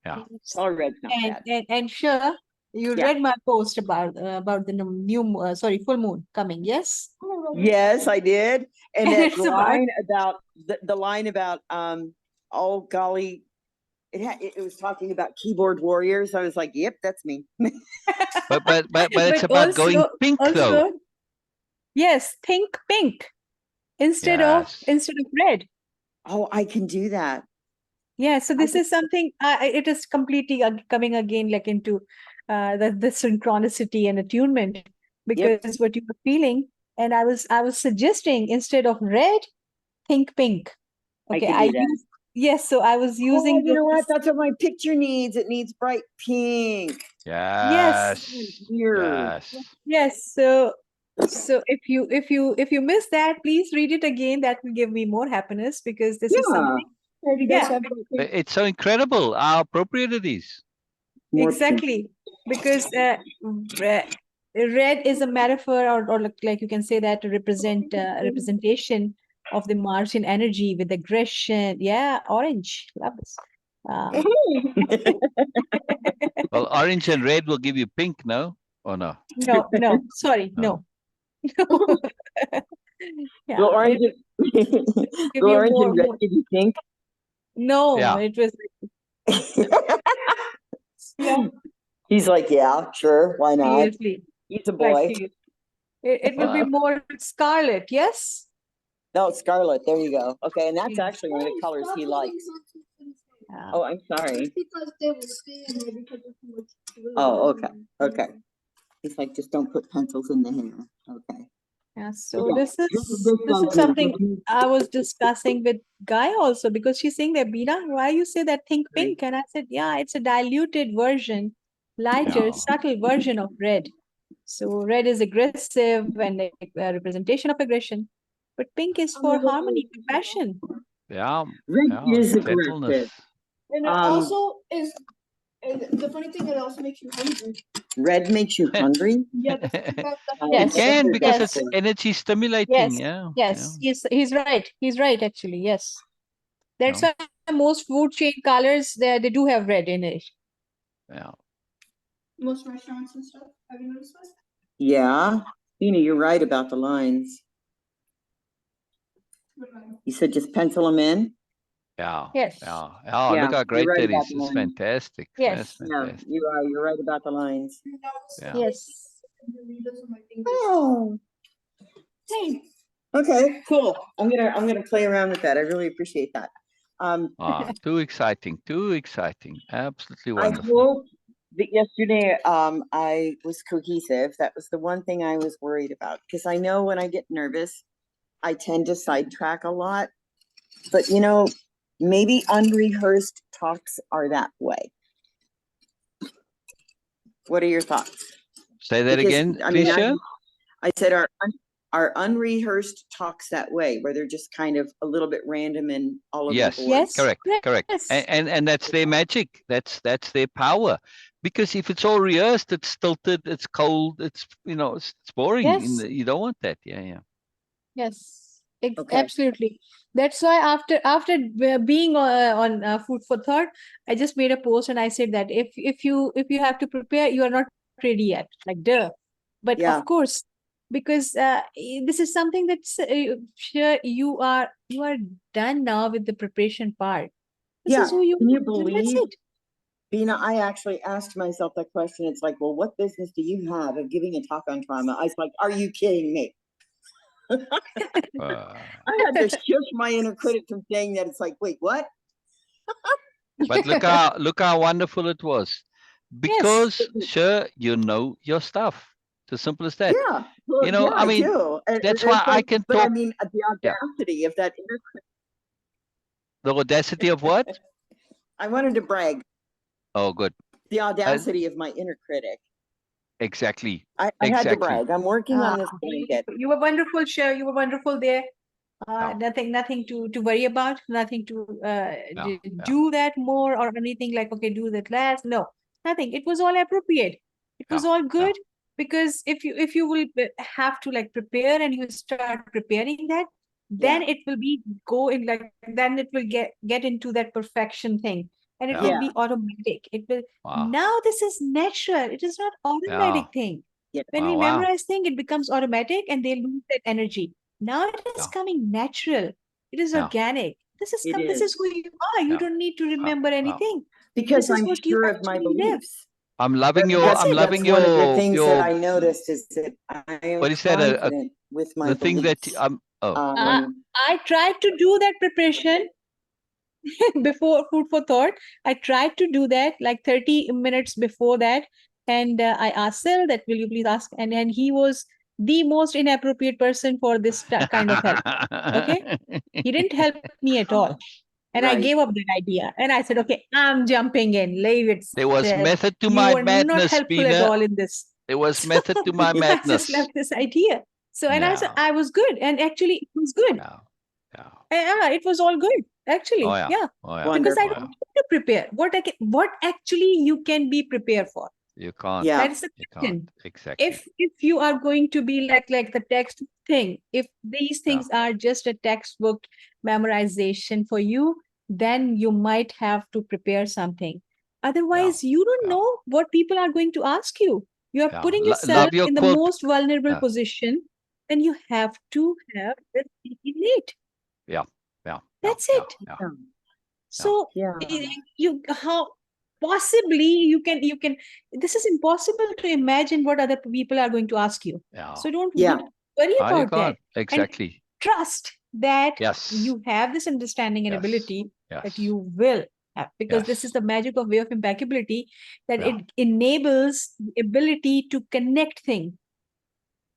Yeah. Color red's not bad. and Sher, you Yeah. read my post about the full moon coming, yes? Yes, I did. And that It's about line about the line about oh golly, it was talking about keyboard warriors. I was like, yep, that's me. But it's but about going pink though. also yes, pink instead Yes. of red. Oh, I can do that. Yeah, so this is something it is completely coming again like into the synchronicity and attunement, because what you were feeling, and I was suggesting instead of red, think pink. Okay, I can do that. yes, so I was using you know what? That's what my picture needs. It needs bright pink. Yes. Weird. Yes. So if you miss that, please read it again. That will give me more happiness, because this is something. Yeah, It's so incredible how appropriate it is. More exactly. Because red is a metaphor, or like you can say that to represent representation of the Martian energy with aggression. Yeah, orange. Love this. Well, orange and red will give you pink, no? Or no? No, sorry, No. no. Yeah, Will orange, give will you orange and red more. give you pink? No, Yeah. it was yeah, He's like, yeah, sure, why not? seriously. He's a Like boy. it will be more scarlet, yes? No, scarlet. There you go. Okay, and that's actually one of the colors he likes. Oh, I'm sorry. Because they will stay in there because of too much glue. Oh, okay. Okay. He's like, just don't put pencils in the hair. Okay. Yeah, so Yeah. this is something I was discussing with Guy also, because she's saying that, Beena, why you say that think pink? And I said, yeah, it's a diluted version, lighter, subtle version of red. So red is aggressive and a representation of aggression, but pink is for harmony, compassion. Yeah. Red is aggressive. Gentleness. And it also is, and the funny thing, it also makes you hungry. Red makes you hungry? Yeah, It can, because it's Yes. energy stimulating. Yes, he's right. He's right, actually. Yes. That's Yeah. why most food chain colors they do have red in it. Yeah. Most restaurants and stuff. Have you noticed that? Yeah. Beena, you're right about the lines. You said just pencil them in? Yeah. Yes. Yeah. Oh, Yeah, look how great you're right that about is. the It's lines. fantastic. Yes. That's Yeah, fantastic. you are. You're right about the lines. Yeah. Yes. Oh. Hey. Okay, cool. I'm gonna play around with that. I really appreciate that. Too exciting. Too exciting. Absolutely I wonderful. hope that yesterday I was cohesive. That was the one thing I was worried about, because I know when I get nervous, I tend to sidetrack a lot. But you know, maybe unrehearsed talks are that way. What are your thoughts? Say that Because, again, I please, mean, Sher. I said our unrehearsed talks that way, where they're just kind of a little bit random and all over the Yes, board. Yes. correct. Yes. And that's their magic. That's their power. Because if it's all rehearsed, it's stilted, it's cold, it's it's boring. Yes. You don't want that. Yeah. Yes, Okay. absolutely. That's why after being on Food for Thought, I just made a post and I said that if you have to prepare, you are not ready yet. Like duh. But Yeah. of course, because this is something that's sure you are done now with the preparation part. This Yeah. is who you Can you are. That's believe, it. Beena, I actually asked myself that question. It's like, well, what business do you have of giving a talk on trauma? I was like, are you kidding me? I had to shift my inner critic from saying that. It's like, wait, what? But look how wonderful it was. Because Sher, you know your stuff. It's as simple as that. Yeah. Well, Yeah, I mean, do. that's And why it's I like, can but I talk. mean, the audacity of that inner critic. The audacity of what? I wanted to brag. Oh, good. The audacity of my inner critic. Exactly. I had to brag. I'm working on this blanket. You were wonderful, Cher. You were wonderful there. Yeah. Nothing to worry about. Nothing to do that more or anything like okay, do that less. No, nothing. It was all appropriate. It was all good because if you will have to like prepare and you start preparing that, then it will be go in like then it will get into that perfection thing and it will be automatic. It will now this is natural. It is not automatic thing. When we memorize thing, it becomes automatic and they lose that energy. Now it is coming natural. It is organic. This is this is who you are. You don't need to remember anything. Because This is I'm what you sure of my actually live. beliefs. I'm loving your. That's I'm loving one of the your. things that I noticed is that I am What is that? confident with my The thing that beliefs. I tried to do that preparation before Food for Thought. I tried to do that like 30 minutes before that. And I asked Sil that, will you please ask? And he was the most inappropriate person for this kind of help. Okay. He didn't help me at all. And I gave up that idea. And I said, okay, I'm jumping in. Leave it. There was method to You my are not madness, helpful at Beena. all in this. There was method to my I just madness. left this idea. So, and I said, I was good. And actually, it was good. Yeah, it was all good. Actually, yeah. Because I don't need to prepare. What actually you can be prepared for? You can't. That is the question. Exactly. If you are going to be like the text thing, if these things are just a textbook memorization for you, then you might have to prepare something. Otherwise, you don't know what people are going to ask you. You are putting yourself your in the quote. most vulnerable position, and you have to have this innate. That's it. So you how possibly you can this is impossible to imagine what other people are going to ask you. So don't worry about that. Exactly. And trust that you have this understanding and ability that you will have, because this is the magic of way of impeccability, that it enables the ability to connect things.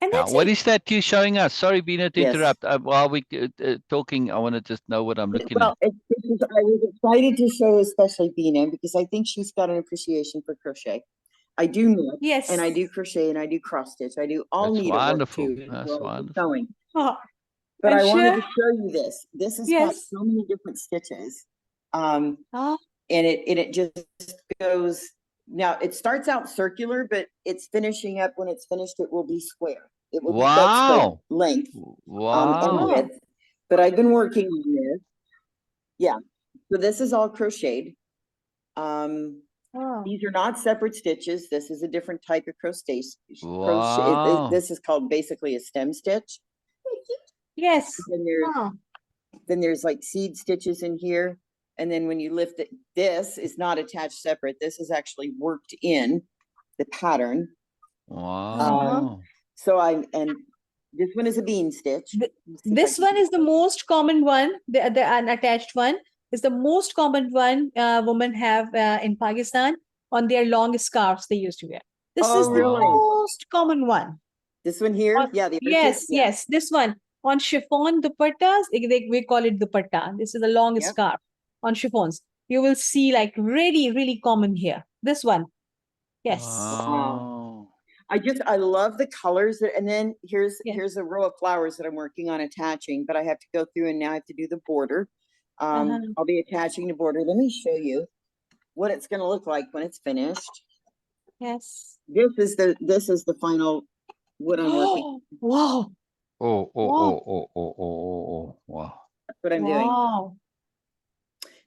And that's What it. is that you showing us? Sorry, Beena, to interrupt. While we talking, I want to just know what I'm looking at. I was excited to show especially Beena because I think she's got an appreciation for crochet. I do knit, and I do crochet, and I do cross stitch. I do all needlework too. That's wonderful. Sewing. Oh, but I wanted to show you this. This has got yes. so many different stitches, and it just goes. Now it starts out circular, but it's finishing up. When it's finished, it will be square. It will be that square length and width. But I've been working on this. Yeah. So this is all crocheted. These are not separate stitches. This is a different type of crochet. This is called basically a stem stitch. Yes. Then there's like seed stitches in here. And then when you lift it, this is not attached separate. This is actually worked in the pattern. Wow. And this one is a bean stitch. This one is the most common one. The unattached one is the most common one women have in Pakistan on their long scarves they used to wear. This is the most common one. This one here? Yes. This one on chiffon dupattas, we call it dupatta. This is a long scarf on chiffons. You will see like really, really common here. This one. Yes. Wow. I love the colors and then Yes. here's a row of flowers that I'm working on attaching, but I have to go through and now I have to do the border. Uh-huh. I'll be attaching the border. Let me show you what it's gonna look like when it's finished. Yes. This is the final, what I'm working, Wow. Oh, oh, Wow. oh, oh, oh, oh, oh, oh, wow. that's what I'm doing. Wow.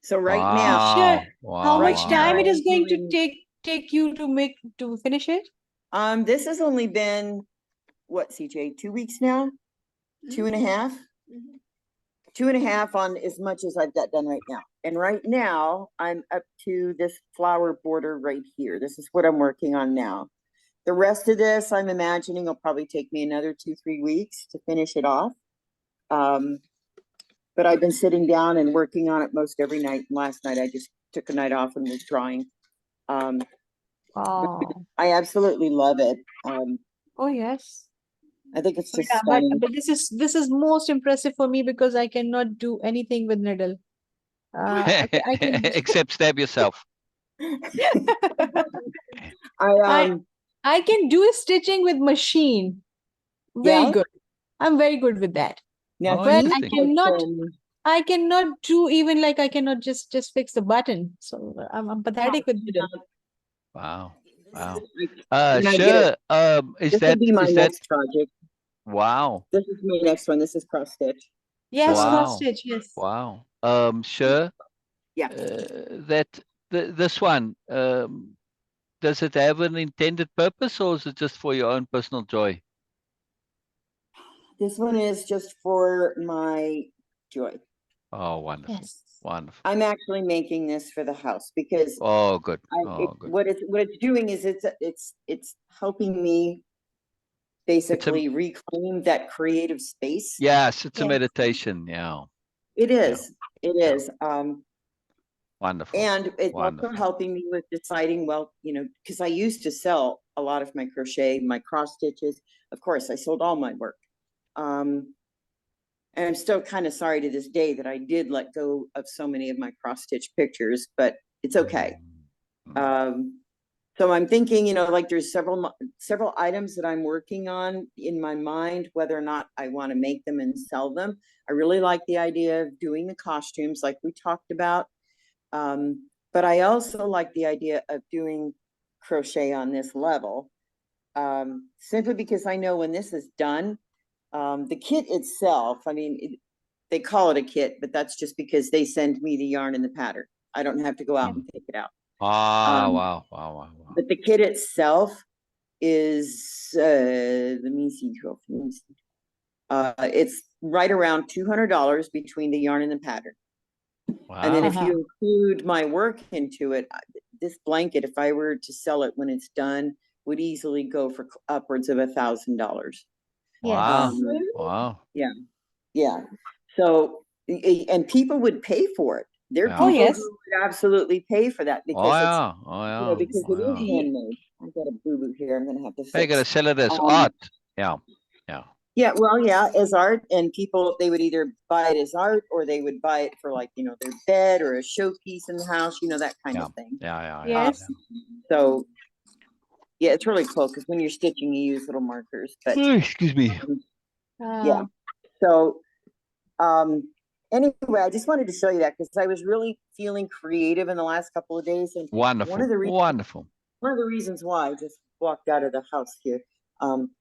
So right now, Sure. Wow, How wow, right much now time wow. it I'm is going to doing, take you to finish it? this has only been, what, CJ, 2 weeks now? Two and a half? Mhm. 2.5 on as much as I've got done right now. And right now I'm up to this flower border right here. This is what I'm working on now. The rest of this, I'm imagining will probably take me another 2-3 weeks to finish it off. But I've been sitting down and working on it most every night. And last night I just took a night off and was drawing. Wow. I absolutely love it. Oh, yes. I think it's just Yeah, stunning. but this is most impressive for me because I cannot do anything with needle. I can Except stab yourself. I I can do stitching with machine. Very yeah. good. I'm very good with that. Now Oh, But interesting. I cannot do even like I cannot just fix the button. So I'm pathetic with needle. Wow, wow. when I get it, Sure. this will be my next project. Wow, This is my next one. This is cross stitch. Yes, cross wow, stitch, yes. wow. Sure. Yeah. This one, does it have an intended purpose or is it just for your own personal joy? This one is just for my joy. Oh, wonderful, Yes. wonderful. I'm actually making this for the house because Oh, good. Oh, good. what it's doing is it's helping me basically reclaim that creative space. Yes, it's a Yes. meditation. Yeah, It is. It Yeah. is. wonderful. And it's Wonderful. also helping me with deciding, well, because I used to sell a lot of my crochet, my cross stitches. Of course, I sold all my work. And I'm still kind of sorry to this day that I did let go of so many of my cross stitch pictures, but it's okay. So I'm thinking, like there's several items that I'm working on in my mind, whether or not I want to make them and sell them. I really like the idea of doing the costumes like we talked about. But I also like the idea of doing crochet on this level, simply because I know when this is done, the kit itself, I mean, they call it a kit, but that's just because they send me the yarn and the pattern. I don't have to go out and pick it out. Wow. But the kit itself is, let me see, it's right around $200 between the yarn and the pattern. And then if Wow. you include my work into it, this blanket, if I were to sell it when it's done, would easily go for upwards of $1,000. Wow. Um, Wow. Yeah. So, and people would pay for it. There are Yeah. Oh, people yes. who would absolutely pay for that Oh, because it's, yeah. Oh, yeah. because Oh, it is yeah. handmade. I've got a boo-boo here I'm gonna have to They gotta fix. sell it as art. Yeah. Yeah. Yeah, well, yeah, as art, and people, they would either buy it as art or they would buy it for, like, their bed or a showpiece in the house, that kind Yeah. of thing. Yeah. Yes. So, yeah, it's really cool because when you're stitching, you use little markers, but Oh, excuse me. yeah. So, anyway, I just wanted to show you that because I was really feeling creative in the last couple of days, and Wonderful. one of the reasons why I just walked out of the house here,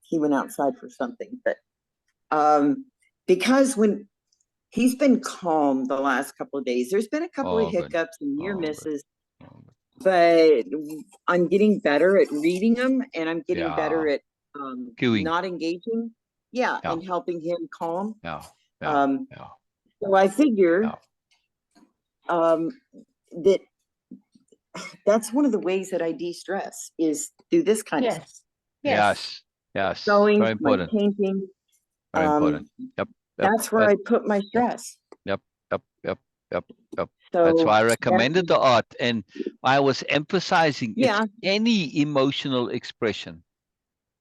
he went outside for something, but because when he's been calm the last couple of days, there's been a couple of Good. hiccups and near Good. misses, Good. but I'm getting better at reading them, and I'm getting Yeah. better at Cueing. not engaging, Yeah. and helping him calm. Yeah. So I figure that that's one of the ways that I de-stress is through this kind of stuff. Yes. Yes. Sewing, Very my important. painting. Very important. Yep. That's where I put my stress. Yep. So That's why I recommended the art, and I was emphasizing Yeah. it's any emotional expression.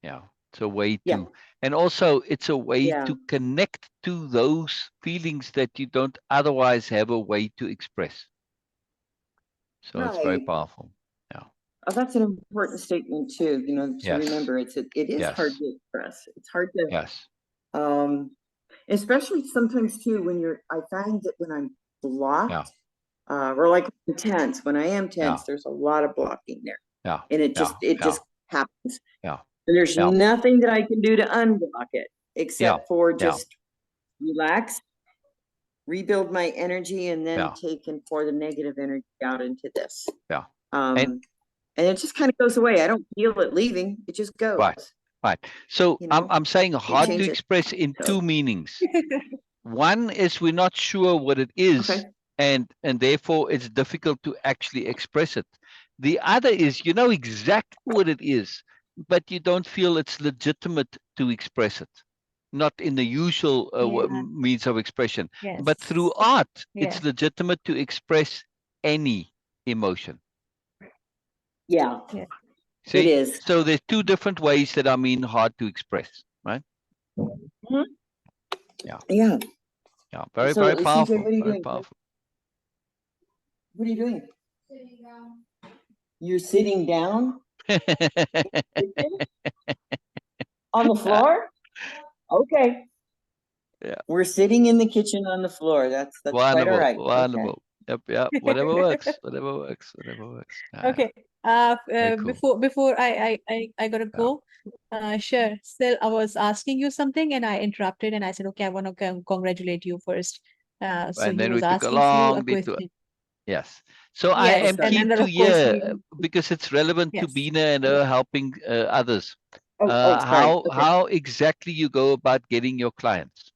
Yeah, it's a way to, Yeah. and also it's a way Yeah. to connect to those feelings that you don't otherwise have a way to express. So it's very Right. powerful. Yeah. Oh, that's an important statement too, you know, to Yes. remember. It is hard Yes. to express. It's hard to, Yes. especially sometimes too, I find that when I'm blocked, Yeah. or like I'm tense, when I am tense, Yeah. there's a lot of blocking there. Yeah. And it Yeah. just happens. Yeah. And there's Yeah. nothing that I can do to unblock it except for Yeah. just relax, rebuild my energy, and then take and pour the negative energy out into this. Yeah. And it just kind of goes away. I don't feel it leaving. It just goes. Right. So You know, I'm saying hard to changes. express in So- two meanings. One is we're not sure what it is, Okay. and therefore it's difficult to actually express it. The other is you know exactly what it is, but you don't feel it's legitimate to express it. Not in the usual means of expression, Yes. but through art, Yeah. it's legitimate to express any emotion. Yeah. Yeah. See? It is. So there's two different ways that I mean hard to express, right? Mhm. Yeah. Yeah. Yeah. Very, So, very CJ, powerful. what are you Very doing? powerful. What are you doing? You're sitting down on the floor? Okay. Yeah. We're sitting in the kitchen on the floor. That's quite all Wonderful. right. Wonderful. Okay. Yep. Yeah. Whatever works. Whatever works. Whatever works. Okay. Very cool. Before I gotta go. Sure. Still, I was asking you something and I interrupted and I said, okay, I want to congratulate you first. So And he then we was took a asking you a long detour. question. Yes. So I Yes, am and keen then to of course hear because it's relevant to yes. Beena and her helping others. Sorry. How Okay. how exactly you go about getting your clients?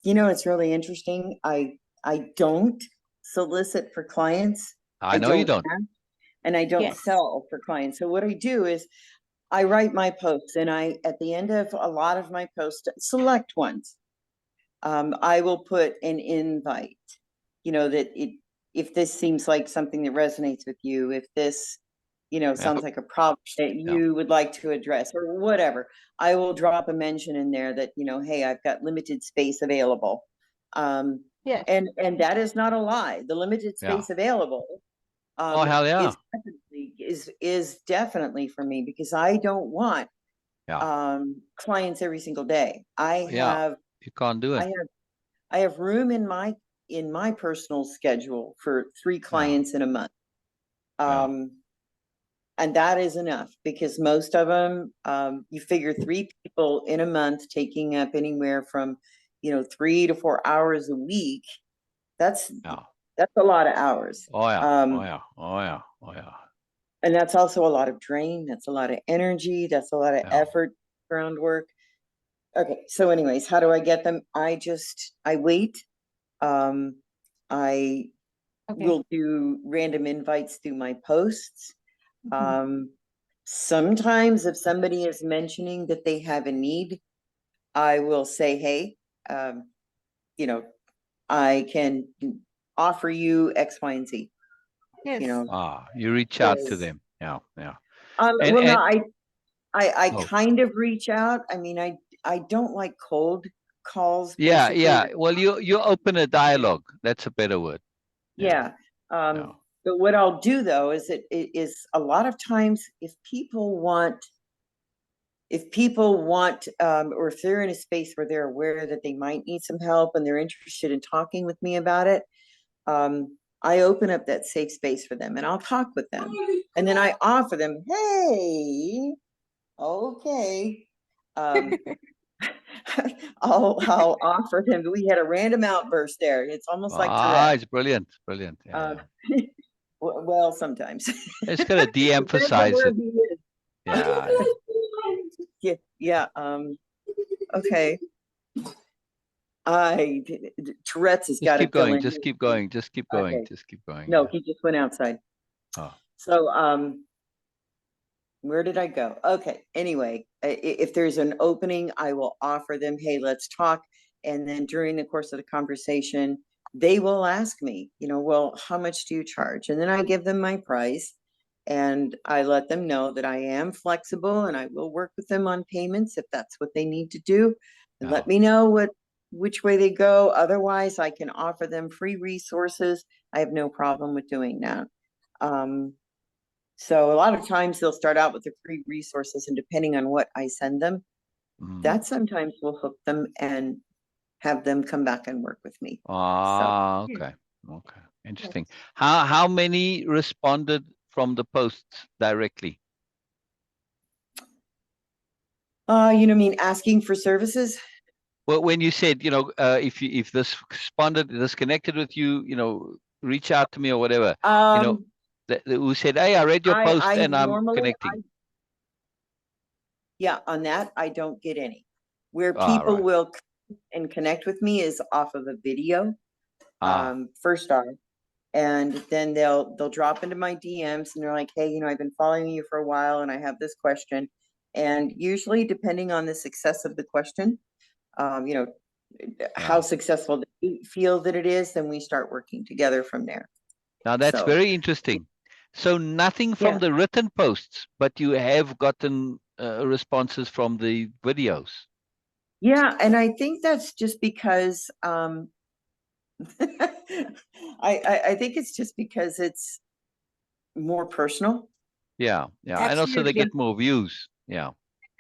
You know, it's really interesting. I don't solicit for clients. I know you don't. Ask, and I don't Yes. sell for clients. So what I do is I write my posts, and at the end of a lot of my posts, select ones, I will put an invite, you know, if this seems like something that resonates with you, if this, you know, sounds like a problem that you would like to address or whatever, I will drop a mention in there that, you know, hey, I've got limited space available. Yes. And that is not a lie. The limited space available Oh, hell yeah. is definitely for me, because I don't want clients every single day. You can't do it. I have room in my personal schedule for 3 clients in a month. And that is enough, because most of them, you figure 3 people in a month taking up anywhere from, you know, 3 to 4 hours a week. That's a lot of hours. Oh yeah. And that's also a lot of drain. That's a lot of energy. That's a lot of effort, groundwork. Okay. So anyways, how do I get them? I wait. I will do random invites through my posts. Sometimes if somebody is mentioning that they have a need, I will say, hey, you know, I can offer you X, Y, and Z. Yes. You know, you reach out to them. Yeah. well, no, I Oh. kind of reach out. I mean, I don't like cold calls. Yeah. Basically. Well, you open a dialogue. That's a better word. Yeah. But what I'll do though is it is a lot of times if people want, or if they're in a space where they're aware that they might need some help and they're interested in talking with me about it, I open up that safe space for them and I'll talk with them. And then I offer them, hey, okay. I'll offer them. We had a random outburst there. It's almost like Tourette. It's brilliant. Yeah. Well, sometimes. It's gonna de-emphasize it. Yeah. Okay. Tourette's has got to fill in. Just keep going. Okay. Just keep going. No, he just went outside. Oh. So, where did I go? Okay. Anyway, if there's an opening, I will offer them, hey, let's talk. And then during the course of the conversation, they will ask me, you know, well, how much do you charge? And then I give them my price and I let them know that I am flexible and I will work with them on payments if that's what they need to do. And let me know which way they go. Otherwise, I can offer them free resources. I have no problem with doing that. So a lot of times they'll start out with the free resources, and depending on what I send them, that sometimes will hook them and have them come back and work with me. Ah, okay. Okay. Interesting. How many responded from the posts directly? Mean asking for services? Well, when you said, if this connected with you, reach out to me or whatever, who said, hey, I read your post and I'm connecting. Yeah, on that, I don't get any. Where Ah, people right. will come and connect with me is off of a video, first off. And then they'll drop into my DMs and they're like, hey, I've been following you for a while and I have this question. And usually, depending on the success of the question, how successful they feel that it is, then we start working together from there. Now that's very interesting. So nothing from the written posts, but you have gotten responses from the videos. Yeah, and I think that's just because I think it's just because it's more personal. Yeah, and also they get more views. Yeah.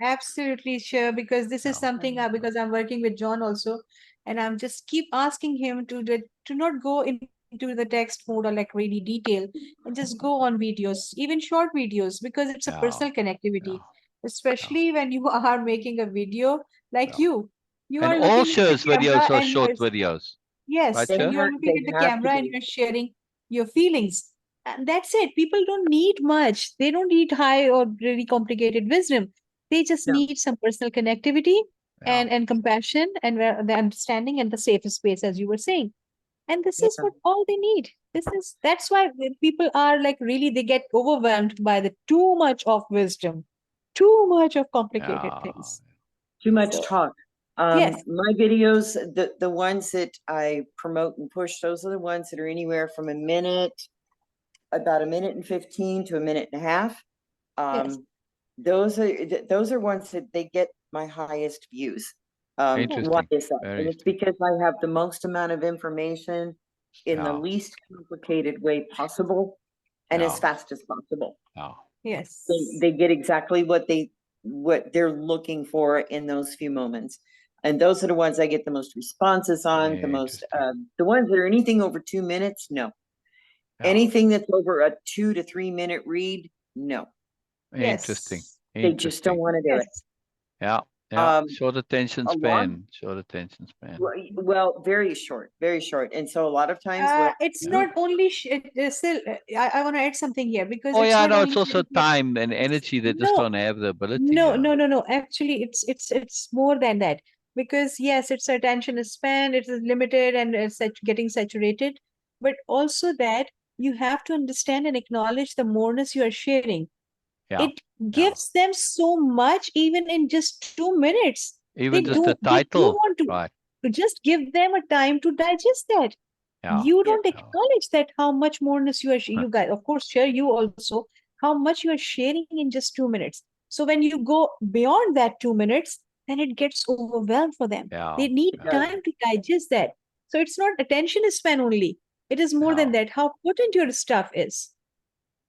Absolutely, sure. Because this is something because I'm working with John also, and I'm just keep asking him to not go into the text mode or like really detail, and just go on videos, even short videos, because it's a personal connectivity, especially when you are making a video like you And are all looking at Sher's the camera videos are and short videos. yes, Right, and Sher? you are looking at the They have camera to and be. you're sharing your feelings. And that's it. People don't need much. They don't need high or really complicated wisdom. They just No. need some personal connectivity and compassion and the understanding and the safe space, as you were saying. And this is what all they need. That's why people are like really they get overwhelmed by the too much of wisdom, too much of complicated things. Too much So, talk. yes. My videos, the ones that I promote and push, those are the ones that are anywhere from about a minute and 15 to a minute and a half. Yes. Those are ones that they get my highest views. Why Interesting. is that? Very And it's because I have the most amount of information in the least complicated way possible and as fast as possible. Yes. They get exactly what they're looking for in those few moments. And those are the ones I get the most responses on, the most the ones that are anything over 2 minutes, no. Anything that's over a 2 to 3 minute read, no. Interesting. They just don't want to do it. Yeah. Short attention span. Short attention span. Well, very short, very short. And so a lot of times It's not only still. I want to add something here because Oh it's yeah, not no, only it's also time and energy. They just don't have the ability. No. Actually, it's more than that because yes, its attention span it is limited and it's getting saturated, but also that you have to understand and acknowledge the moreness you are sharing. It gives them so much, even in just 2 minutes. Even just the title, want to just give them a time to digest that. You don't acknowledge that how much moreness you guys, of course, share you also, how much you are sharing in just 2 minutes. So when you go beyond that 2 minutes, then it gets overwhelmed for them. They need time to digest that. So it's not attention span only. It is more than that, how potent your stuff is.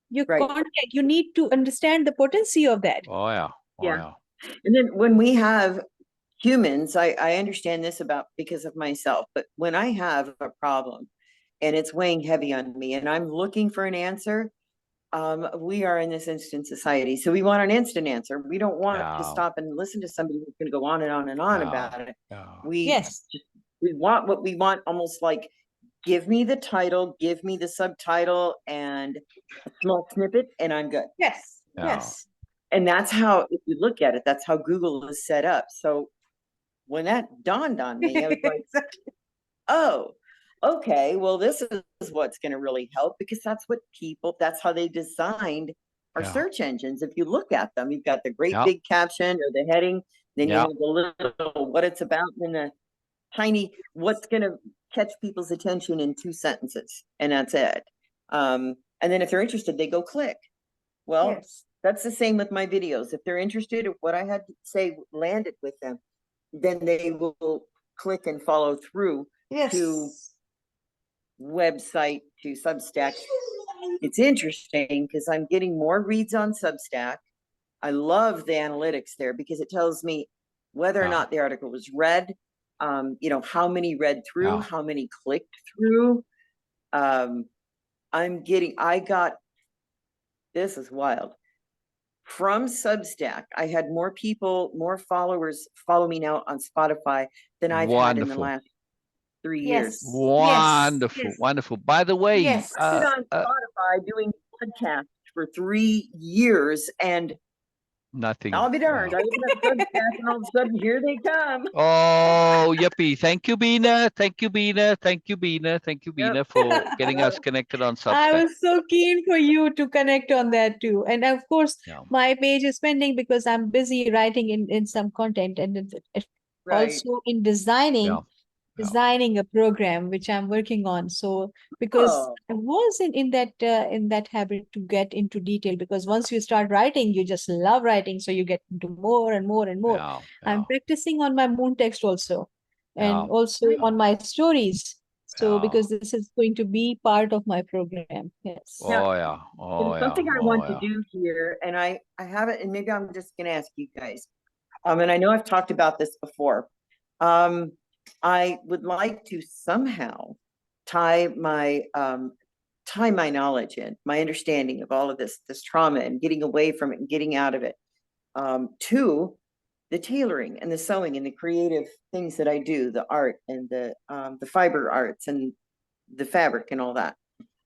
Your content, you need to understand the potency of that. And then when we have humans, I understand this because of myself, but when I have a problem and it's weighing heavy on me and I'm looking for an answer, we are in this instant society. So we want an instant answer. We don't want to stop and listen to somebody who's going to go on and on and on about it. We want what we want, almost like give me the title, give me the subtitle and a small snippet and I'm good. Yes. And that's how, if you look at it, that's how Google is set up. So when that dawned on me, I was like, oh, okay, well, this is what's going to really help because that's how they designed our search engines. If you look at them, you've got the great big caption or the heading, then you have the little what it's about, and the tiny what's going to catch people's attention in 2 sentences, and that's it. And then if they're interested, they go click. Well, that's the same with my videos. If they're interested, if what I had to say landed with them, then they will click and follow through to website, to Substack, it's interesting because I'm getting more reads on Substack. I love the analytics there because it tells me whether or not the article was read, you know, how many read through, how many clicked through. I got, this is wild. From Substack, I had more people, more followers follow me now on Spotify than I've had in the last 3 years. Yes. Wonderful, Yes. wonderful. By the way, Yes. I've been on Spotify doing podcasts for 3 years and nothing. I'll be darned. I open up Substack and all of a sudden here they come. Oh, yippee. Thank you, Beena. Thank you, Beena. Thank you, Beena. Thank you, Beena, for getting us connected on I Substack. was so keen for you to connect on that too. And of course, my page is pending because I'm busy writing in some content and also in designing a program which I'm working on. So because I was in that habit to get into detail, because once you start writing, you just love writing, so you get into more and more and more. I'm practicing on my moon text also, and also on my stories. So because this is going to be part of my program. Yes. There's something I want to do here, and I haven't, and maybe I'm just going to ask you guys. And I know I've talked about this before. I would like to somehow tie my knowledge in, my understanding of all of this trauma and getting away from it and getting out of it, to the tailoring and the sewing and the creative things that I do, the art and the fiber arts and the fabric and all that.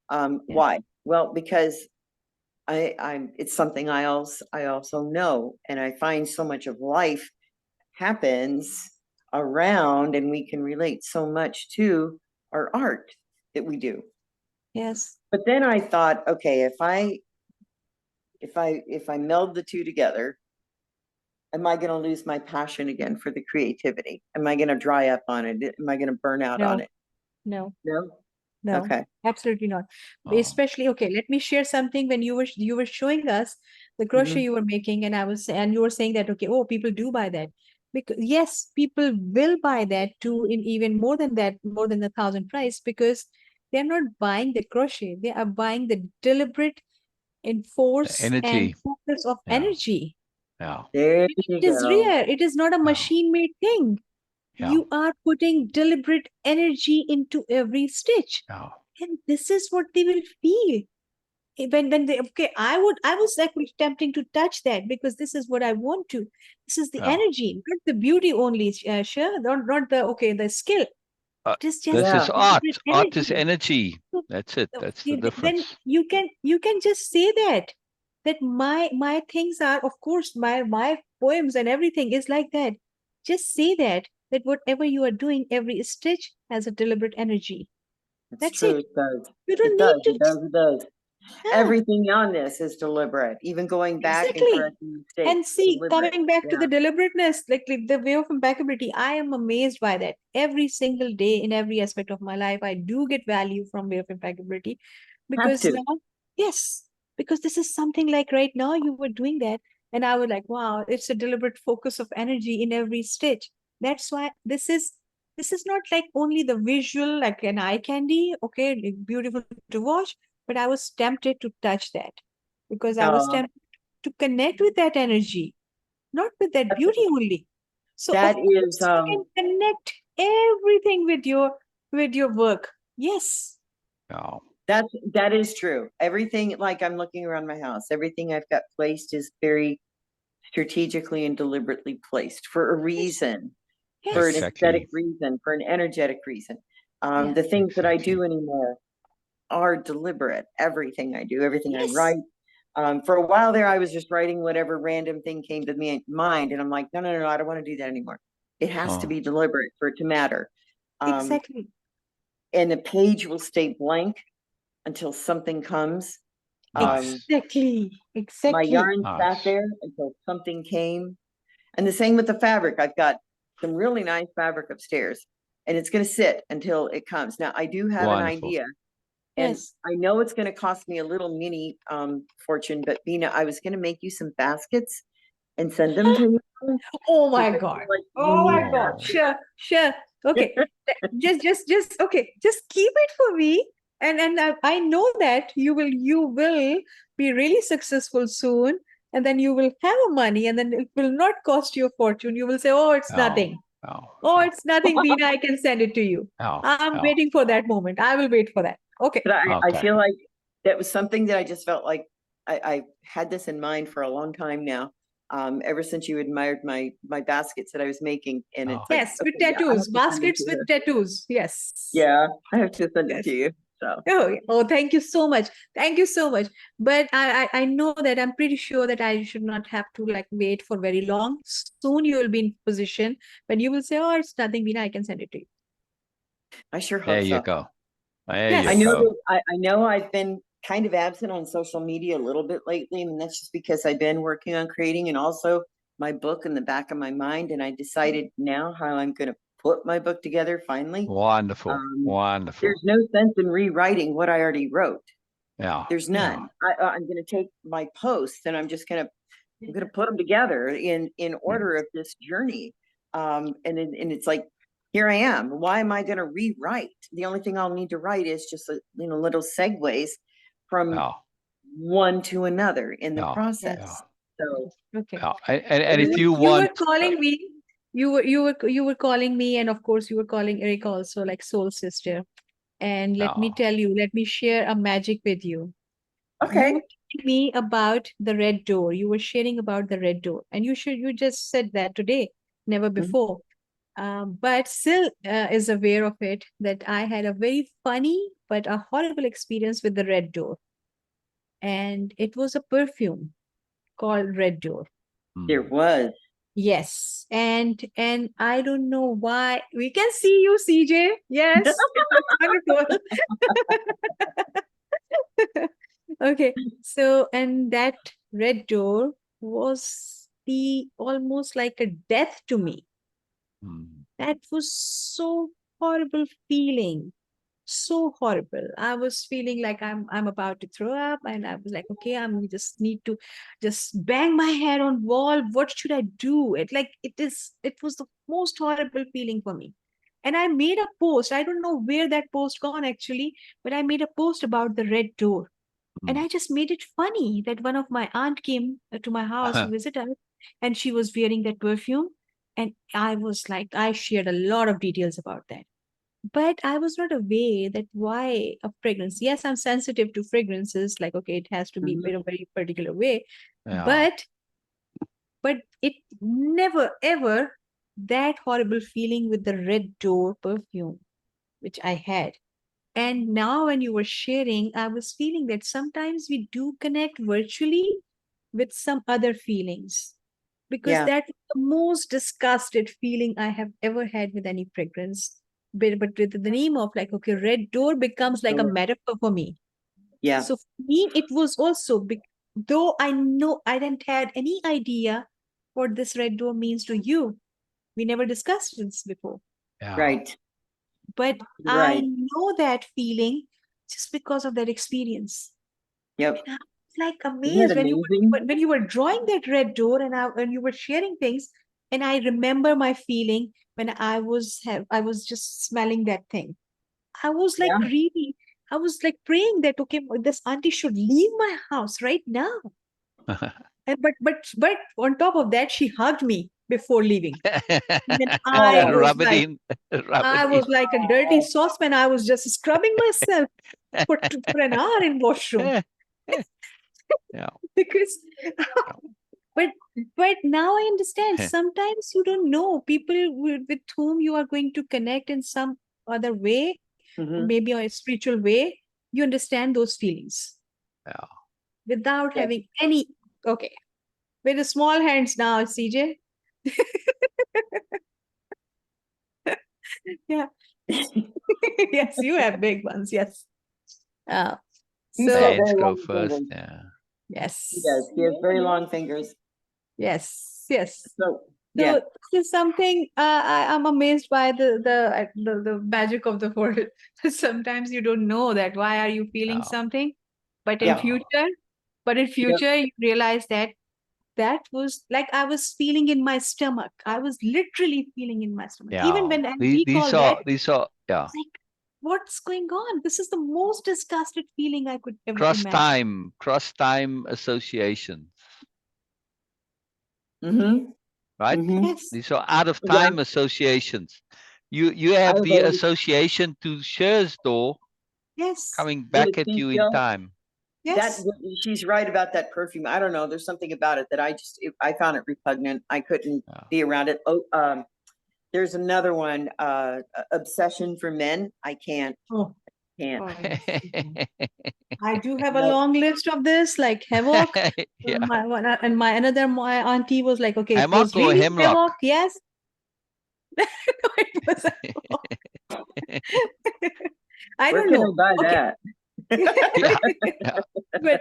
Why? Well, because it's something I also know, and I find so much of life happens around, and we can relate so much to our art that we do. Yes. But then I thought, okay, if I meld the two together, am I going to lose my passion again for the creativity? Am I going to dry up on it? Am I going to burn out on it? No. No. Okay. Absolutely not. Especially, okay, let me share something. When you were showing us the crochet you were making, and you were saying that, okay, oh, people do buy that. Because yes, people will buy that too, in even more than that, more than the 1,000 price, because they're not buying the crochet. They are buying the deliberate enforce and focus of energy. There It you is go. rare. It is not a machine-made thing. You are putting deliberate energy into every stitch. And this is what they will feel. When they, okay, I was actually tempting to touch that, because this is what I want to. This is the energy, not the beauty only, Sher, not the skill. It is just This is art. deliberate Art is energy. energy. That's it. That's the Then difference. you can just say that my things are, of course, my poems and everything is like that. Just say that whatever you are doing, every stitch has a deliberate energy. That's true. it. It does. You don't It need does. to. It does. It does. Yeah, Everything on this is deliberate, even going back and exactly. correcting mistakes. And see, Deliberate. coming back to the deliberateness, like the way of impeccability, I am amazed by that. Every single day, in every aspect of my life, I do get value from way of impeccability, Have because to. now, yes, because this is something like right now you were doing that, and I was like, wow, it's a deliberate focus of energy in every stitch. That's why this is not like only the visual, like an eye candy, okay, beautiful to watch, but I was tempted to touch that, because I was tempted to connect with that energy, not with that beauty only. So of That course is you can connect everything with your work. Yes. that is true. Everything, like I'm looking around my house, everything I've got placed is very strategically and deliberately placed for a reason, for an aesthetic reason, for an energetic reason. The things that I do anymore are deliberate. Everything I do, everything I write. For a while there, I was just writing whatever random thing came to me mind, and I'm like, no, I don't want to do that anymore. It has to be deliberate for it to matter. Exactly. And the page will stay blank until something comes. Exactly. My yarn sat there until something came. And the same with the fabric. I've got some really nice fabric upstairs, and it's going to sit until it comes. Now, I do have an idea, and I know it's going to cost me a little mini fortune, but Beena, I was going to make you some baskets and send them to you. Oh my God. Oh my God. Sure. Okay. Just okay. Just keep it for me. and I know that you will be really successful soon, and then you will have a money, and then it will not cost you a fortune. You will say, "Oh, it's nothing. Oh, it's nothing, Beena. I can send it to you." I'm waiting for that moment. I will wait for that. Okay. But I Okay. feel like that was something that I just felt like I had this in mind for a long time now. Ever since you admired my baskets that I was making, and it's like, Yes, with okay, yeah, I have tattoos, to send them baskets to with her. tattoos. Yes. Yeah, I have to send it Yes. to you. So Oh, thank you so much. Thank you so much. But I know that I'm pretty sure that I should not have to like wait for very long. Soon you will be in position when you will say, "Oh, it's nothing, Beena, I can send it to you." I sure There hope you so. go. There Yes. you I know go. that I know I've been kind of absent on social media a little bit lately, and that's just because I've been working on creating and also my book in the back of my mind. And I decided now how I'm going to put my book together finally. Wonderful. Wonderful. There's no sense in rewriting what I already wrote. Yeah. There's none. I'm going to take my posts and I'm going to put them together in order of this journey. And it's like, here I am. Why am I going to rewrite? The only thing I'll need to write is just little segues from Yeah. one to another in the Yeah. process. Yeah. So Okay. Yeah. And if You you were want, calling me. You were calling me, and of course you were calling Erica also, like soul sister. And let me tell you, let me share a magic with you. okay. You were telling me about the red door. You were sharing about the red door, and you just said that today, never before. But still is aware of it that I had a very funny but a horrible experience with the red door, and it was a perfume called Red Door. There was. Yes, and I don't know why. We can see you, CJ. Yes, it was wonderful. Okay, so and that red door was the almost like a death to me. That was so horrible feeling, so horrible. I was feeling like I'm about to throw up, and I was like, okay, I'm just need to just bang my head on wall. What should I do? It was the most horrible feeling for me. And I made a post. I don't know where that post gone actually, but I made a post about the red door. And I just made it funny that one of my aunt came to my house to visit us, and she was wearing that perfume. And I was like, I shared a lot of details about that. But I was not aware that why a fragrance. Yes, I'm sensitive to fragrances. Like, okay, it has to be in a very particular way. But it never ever that horrible feeling with the red door perfume, which I had. And now, when you were sharing, I was feeling that sometimes we do connect virtually with some other feelings, because Yeah. that was the most disgusted feeling I have ever had with any fragrance. But with the name of like, okay, red door becomes like a metaphor for me. Yeah. So for me, it was also, though I know I didn't had any idea what this red door means to you. We never discussed this before. Right. But I Right. know that feeling just because of that experience. Yep. And I was like Isn't amazed that when amazing? when you were drawing that red door, and when you were sharing things, and I remember my feeling when I was just smelling that thing. I was like Yeah. really, I was like praying that okay, this auntie should leave my house right now. And but on top of that, she hugged me before leaving. And then I Oh, was Rub it like, in. Rub it I in. was like a dirty saucepan. I was just scrubbing myself for an hour in washroom. Yeah. Because but now I understand, sometimes you don't know people with whom you are going to connect in some other way, maybe a spiritual way. You understand those feelings Yeah. without yeah. having any. Okay, with the small hands now, CJ. Yeah. Yes, you have big ones. Yes. Uh, He's The got so hands very go long first. fingers. Yeah. He does. yes, He has very long fingers. yes. So yeah. So this is something I'm amazed by the magic of the world. Sometimes you don't know that why are you feeling Yeah. something, but Yeah. in future you realize that that was like I was feeling in my stomach. I was literally feeling in my stomach. Even Yeah. when I recall that, These are, yeah. it's like what's going on? This is the most disgusted feeling I could ever imagine. Cross time associations, Mm-hmm. right? Mm-hmm. Yes, These are out of Yeah. time associations. You I have was the always association to Sher's door yes, coming with back a at pink you in bill. time. That yes. she's right about that perfume. I don't know. There's something about it that I found it repugnant. I couldn't Yeah. be around it. Oh, there's another one, Obsession for Men. I can't. Oh, Can't. I do have a No. long list of this, like havoc. Yeah. My another my auntie was like, okay, it Hammock was or really hemlock? havoc. Yes, it was havoc. I Where don't can I know. buy Okay, Yeah. Yeah.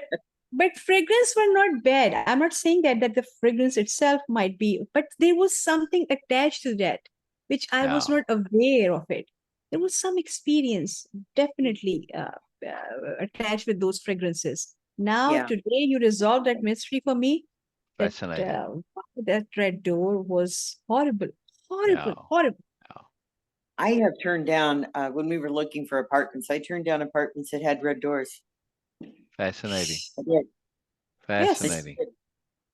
but fragrance were not bad. I'm not saying that the fragrance itself might be, but there was something attached to that which I was Yeah. not aware of it. There was some experience definitely attached with those fragrances. Now Yeah. today you resolved that mystery for me. That Fascinating. that red door was horrible, horrible, Yeah. horrible. I have turned down when we were looking for apartments. I turned down apartments that had red doors. Fascinating. I did. Yes. Fascinating.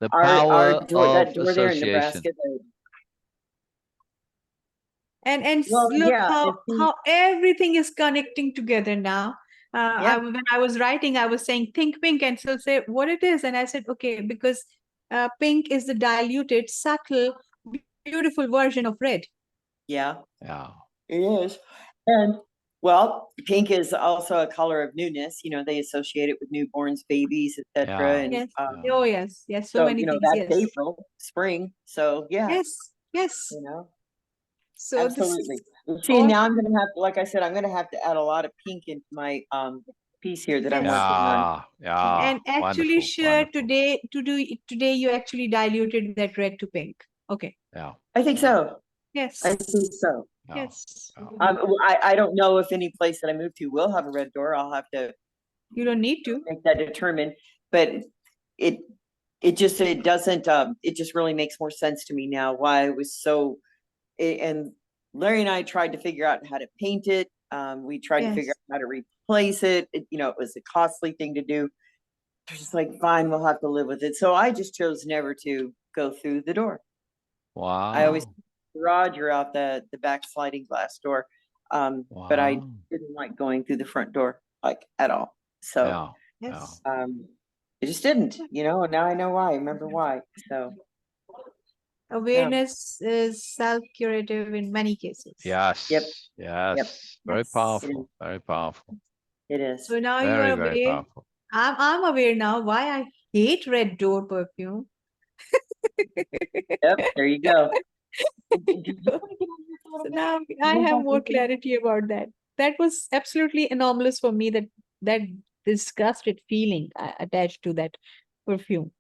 The Our power door, that of door there in association. Nebraska. Well, Look yeah, and see, how everything is connecting together now. yeah, When I was writing, I was saying think pink, and she'll say what it is, and I said okay because pink is the diluted, subtle, beautiful version of red. yeah, Yeah. it is. And well, pink is also a color of newness. You know, they associate it with newborns, babies, etc. Yeah. And Yes. Yeah. Oh yes, yes. So so many you know things. that's Yes. April, spring. So yeah, Yes. Yes. you know, So this absolutely. is See, all. now I'm gonna have to, like I said, I'm gonna have to add a lot of pink into my piece here that I'm Yes. working on. Yeah. Yeah. And actually, Wonderful. Sher, Wonderful. today you actually diluted that red to pink. Okay. Yeah. I think so. Yes. I think so. Yeah. Yes. Yeah. I don't know if any place that I move to will have a red door. I'll have to You don't need to. make that determined, but it it doesn't it just really makes more sense to me now why it was so and Larry and I tried to figure out how to paint it. We tried to figure Yes. out how to replace it. You know, it was a costly thing to do. They're just like, fine, we'll have to live with it. So I just chose never to go through the door. I always Wow. Roger out the back sliding glass door. But I Wow. didn't like going through the front door like at all. So Yeah. Yeah. Yes. I just didn't, you know, and now I know why. I remember why. So Awareness is self-curative in many cases. Yes. Yep. Yes. Very Yes. powerful. Very powerful. it is. So now you Very, are very aware. powerful. I'm aware now why I hate red door perfume. Yep, there you go. So now I have more clarity about that. That was absolutely anomalous for me, that disgusted feeling attached to that perfume.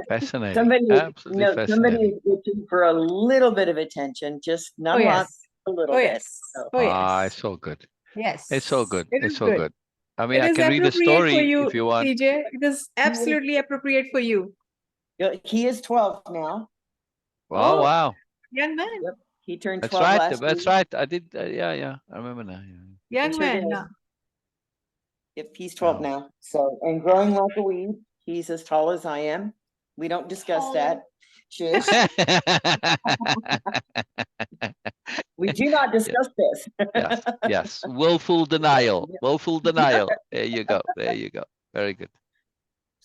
Fascinating. Somebody, Absolutely you know, somebody fascinating. is looking for a little bit of attention, just not Oh a lot, yes. a little Oh bit. yes. So, Oh Ah, yes. it's so good. Yes. It's so good. It It's is so good. good. I mean, It I is can read a appropriate for story you, if you want. CJ. It is absolutely appropriate for you. he is 12 now. Wow, Oh, wow. young man. Yep, he turned That's 12 right. last That's week. right. I did. Yeah, yeah. I remember now. Yeah. Young He sure man did. now. Yep, he's 12 Yeah. now. So, and growing like a weed. He's as tall as I am. We don't discuss that. Shush. We do not discuss this. Yes, yes. Willful denial. Willful denial. There you go. There you go. Very good.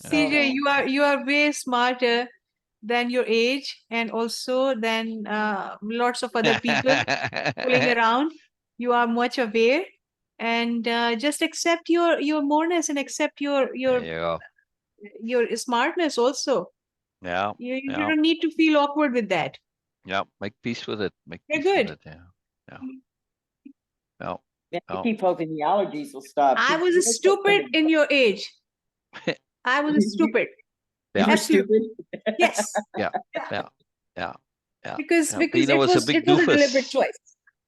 CJ, you are way smarter than your age, and also than lots of other people fooling around. You are much aware, and just accept your moreness and accept There you go. your smartness also. Yeah. You Yeah. don't need to feel awkward with that. Yeah. Make peace with it. Make You're peace with good. it. Yeah. Yeah. Yeah. Man, I Yeah. keep hoping the allergies will stop. I was stupid in your age. I was stupid. You were Absolutely. stupid. Yes. Yeah. Yeah. Yeah. Yeah. Because Yeah. Beena was a big it was a deliberate doofus. choice.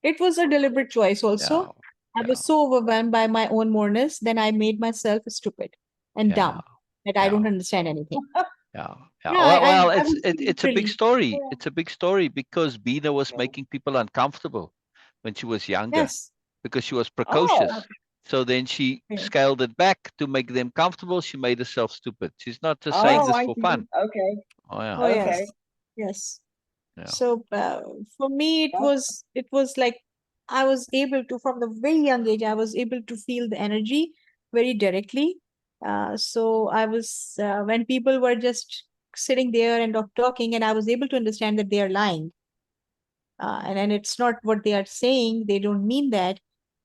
It was a deliberate choice also. Yeah. I Yeah. was so overwhelmed by my own moreness, then I made myself stupid and Yeah. dumb that I Yeah. don't understand anything. Yeah. Yeah. Yeah, Well, I was it's a big pretty. story. It's a big story because Beena was Yeah. making people uncomfortable when she was younger. Yes. because she was Oh, precocious. So then she Okay. scaled it back to make them comfortable. She made herself stupid. She's not just saying oh, this I for see. fun. Okay, Oh yeah, Oh okay. yes, yes. yeah, So for me, That's- it was like I was able to, from the very young age, I was able to feel the energy very directly. So I was when people were just sitting there and talking, and I was able to understand that they are lying, and it's not what they are saying. They don't mean that.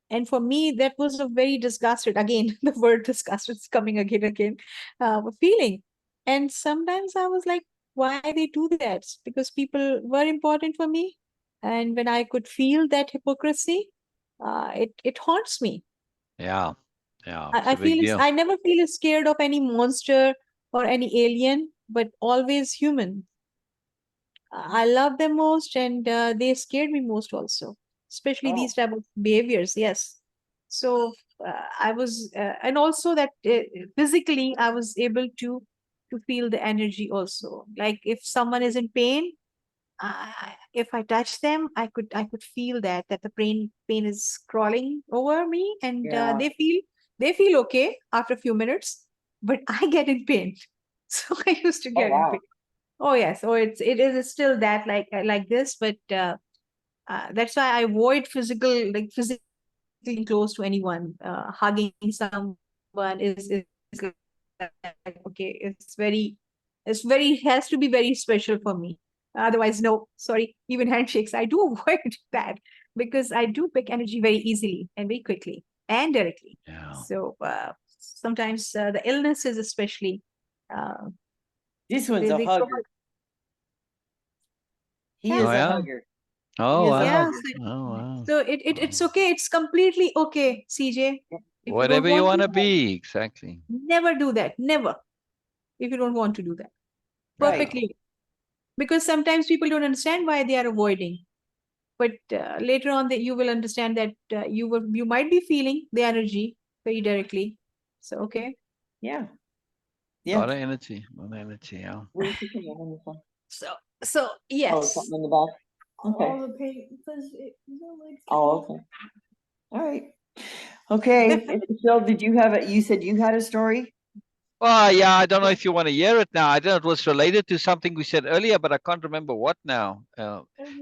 And for me, that was a very disgusted. Again, the word disgusted is coming again, feeling. And sometimes I was like, why they do that? Because people were important for me, and when I could feel that hypocrisy, it haunts me. yeah, yeah. It's I a big feel deal. I never feel scared of any monster or any alien, but always human. I love them most, and they scared me most also, especially Oh, these type of behaviors. Yes. So I was, and also that physically I was able to feel the energy also. Like if someone is in pain, if I touch them, I could feel that the pain is crawling over me, and yeah. they feel okay after a few minutes, but I get in pain. So I used to Oh, get in wow. pain. Oh yes, oh it is still that like this, but that's why I avoid physically close to anyone. Hugging someone is like okay, it's very has to be very special for me. Otherwise, no, sorry. Even handshakes, I do avoid that because I do pick energy very easily and very quickly and directly. Yeah. So sometimes the illnesses, especially, uh, This one's a they hugger. He yeah. Oh is a yeah. hugger. Oh He is a wow. Yeah, hugger. Oh wow. so it's okay. It's completely okay, CJ. If you don't Whatever you want want to, to be, exactly. never do that. Never. If you don't want to do that. Right. Perfectly. Because sometimes people don't understand why they are avoiding. But later on that you will understand that you might be feeling the energy very directly. So okay. Yeah. A Yeah. lot of energy. A lot of energy. Yeah. Where's the thing on the phone? So Oh, yes. something in the back. Okay. All the paint because the legs. Oh, okay. All right. Okay. Phil, did you have it? You said you had a story? Well, yeah, I don't know if you want to hear it now. I don't know. It was related to something we said earlier, but I can't remember what now.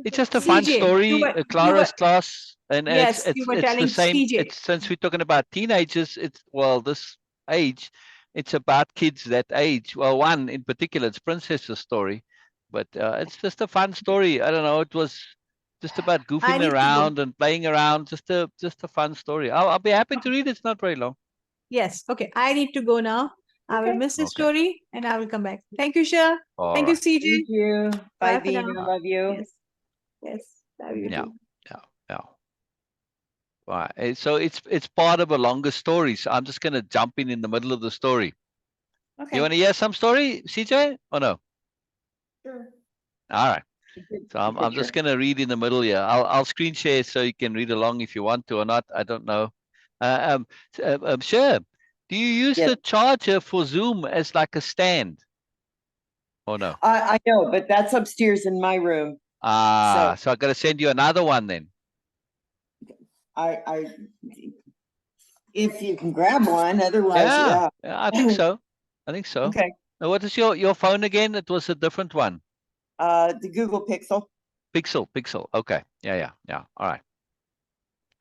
It's just a fun CJ, story. you were Clara's class, and it's yes, you it's were it's the telling same. CJ. It's since we're talking about teenagers. It's well, this age, it's about kids that age. Well, one in particular, it's Princess's story, but it's just a fun story. I don't know. It was just about I goofing need to go. around and playing around. Just a fun story. I'll be happy to read. It's not very long. Yes. Okay. I need to go now. I will Okay. miss the Okay. story and I will come back. Thank you, Sher. All Thank you, right. Thank CJ. you. Bye, Bye for now. Beena. Love you. Yes. Yes. Love you Yeah. too. Yeah. Yeah. Right. So it's part of a longer story. So I'm just gonna jump in the middle of the story. You Okay. want to hear some story, CJ, or no? Sure. All right. Good So I'm picture. just gonna read in the middle here. I'll screen share so you can read along if you want to or not. I don't know. Sure. Do you use Yes. the charger for Zoom as like a stand or no? I know, but that's upstairs in my room. So So I gotta send you another one then. I if you can grab one, otherwise, Yeah. yeah. Yeah, I think so. I think so. Okay. Now, what is your phone again? It was a different one. The Google Pixel. Pixel. Okay. Yeah. All right.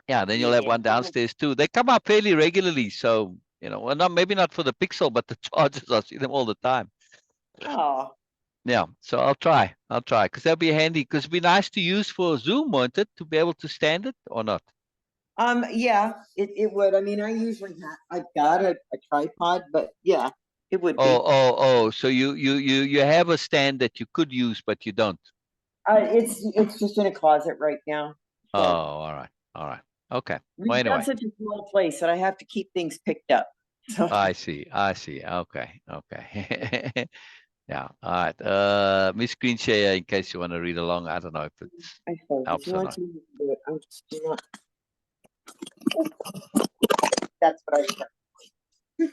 Yeah, then you'll have Yeah. one downstairs too. They come up fairly regularly, so well, not maybe not for the Pixel, but the chargers, I see them all the time. Oh, Yeah, so I'll try, because that'll be handy. Because it'd be nice to use for Zoom, won't it, to be able to stand it or not? yeah, it would. I mean, I usually I've got a tripod, but yeah, it would be. Oh. So you have a stand that you could use, but you don't. It's just in a closet right now. Oh, So all right. Okay. Well, we've got anyway, such a small place that I have to keep things picked up. So I see. Okay. Yeah. All right. Let me screen share in case you want to read along. I don't know if it I suppose if helps you or want not. to do it, I'm just not. That's what I said.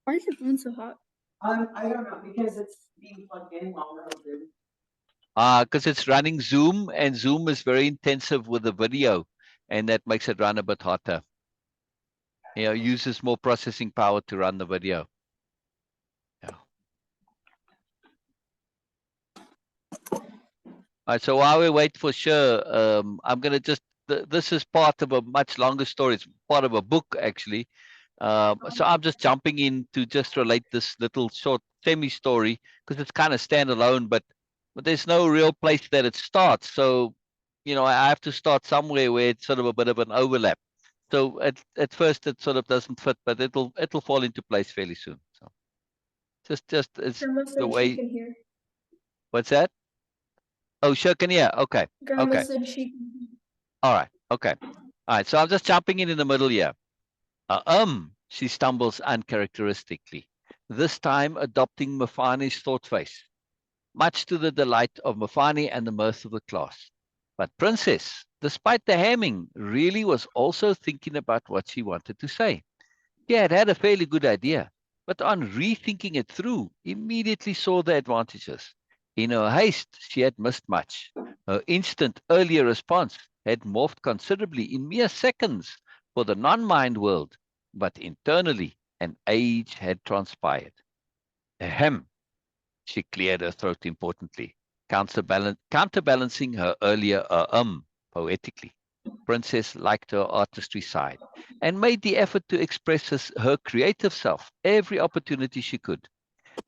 Why is your phone so hot? I don't know because it's being plugged in while we're over. Because it's running Zoom, and Zoom is very intensive with the video, and that makes it run a bit hotter. You know, uses more processing power to run the video. Yeah. All right, so while we wait for Sher, I'm going to just, this is part of a much longer story. It's part of a book, actually. So I'm just jumping in to just relate this little short semi-story because it's kind of standalone, but there's no real place that it starts. So, you know, I have to start somewhere where it's sort of a bit of an overlap. So at first it sort of doesn't fit, but it'll fall into place fairly soon. So just it's Grandma the said she way. can hear. What's that? Oh, sure, can hear. Okay. Grandma Okay. said she can hear. All right. Okay. All right. So I'm just jumping in the middle here. She stumbles uncharacteristically, this time adopting Mafani's thought face, much to the delight of Mafani and the mirth of the class. But Princess, despite the hamming, really was also thinking about what she wanted to say. She had had a fairly good idea, but on rethinking it through, immediately saw the advantages. In her haste, she had missed much. Her instant earlier response had morphed considerably in mere seconds for the non-mind world, but internally an age had transpired. Ahem, she cleared her throat importantly, counterbalancing her earlier poetically. Princess liked her artistry side and made the effort to express her creative self every opportunity she could.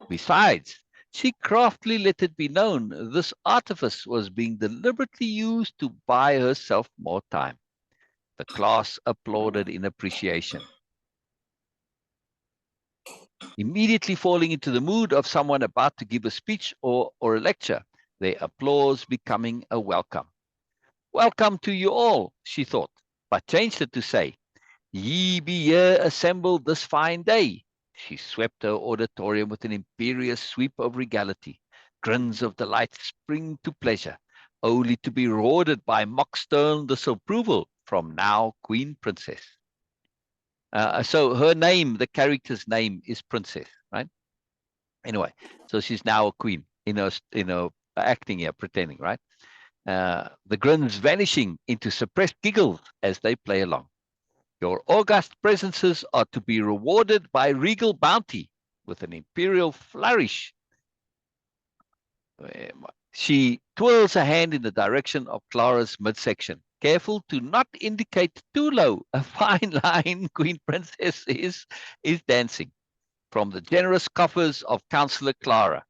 Besides, she craftily let it be known this artifice was being deliberately used to buy herself more time. The class applauded in appreciation, immediately falling into the mood of someone about to give a speech or a lecture, their applause becoming a welcome. Welcome to you all, she thought, but changed it to say, ye be here assembled this fine day. She swept her auditorium with an imperious sweep of regality. Grins of delight spring to pleasure, only to be rewarded by mock stern disapproval from now Queen Princess. So her name, the character's name is Princess, right? Anyway, so she's now a queen in her acting here, pretending, right? The grins vanishing into suppressed giggles as they play along. Your august presences are to be rewarded by regal bounty with an imperial flourish. She twirls a hand in the direction of Clara's midsection, careful to not indicate too low a fine line Queen Princess is dancing. From the generous coffers of Councillor Clara,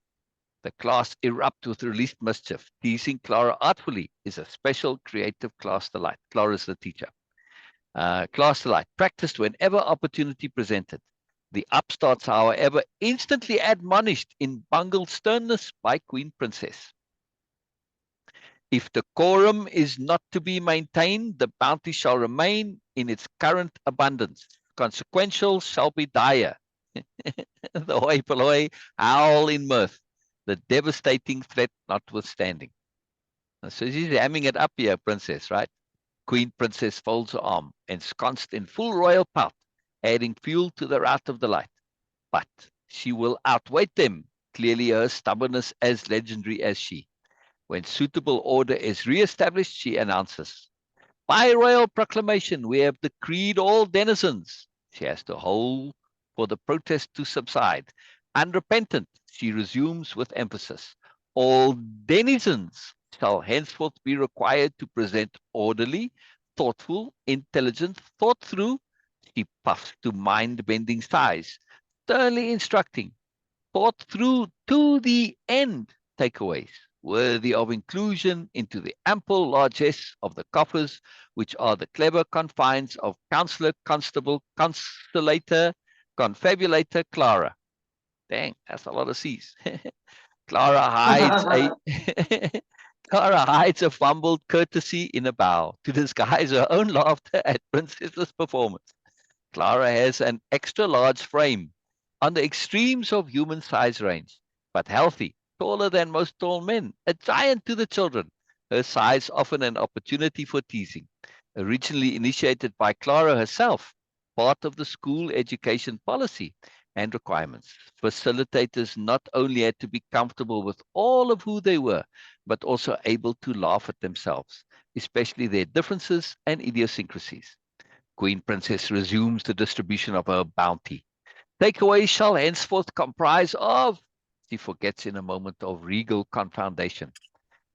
the class erupt with released mischief. Teasing Clara artfully is a special creative class delight. Clara is the teacher. Class delight, practiced whenever opportunity presented. The upstarts, however, instantly admonished in bungled sternness by Queen Princess. If decorum is not to be maintained, the bounty shall remain in its current abundance. Consequential shall be dire. The hoi polloi howl in mirth, the devastating threat notwithstanding. So she's hamming it up here, Princess, right? Queen Princess folds her arm, ensconced in full royal pout, adding fuel to the rout of delight. But she will outweight them, clearly her stubbornness as legendary as she. When suitable order is re-established, she announces, by royal proclamation, we have decreed all denizens. She has to hold for the protest to subside. Unrepentant, she resumes with emphasis. All denizens shall henceforth be required to present orderly, thoughtful, intelligent, thought through. She puffs to mind-bending sighs, sternly instructing, thought through to the end takeaways, worthy of inclusion into the ample largesse of the coffers, which are the clever confines of Counselor, Constable, Constellator, Confabulator, Clara. Dang, that's a lot of C's. Clara hides a Clara hides a fumbled courtesy in a bow to disguise her own laughter at Princess's performance. Clara has an extra large frame on the extremes of human size range, but healthy, taller than most tall men, a giant to the children. Her size often an opportunity for teasing. Originally initiated by Clara herself, part of the school education policy and requirements. Facilitators not only had to be comfortable with all of who they were, but also able to laugh at themselves. especially their differences and idiosyncrasies. Queen Princess resumes the distribution of her bounty. Takeaways shall henceforth comprise of, she forgets in a moment of regal confoundation,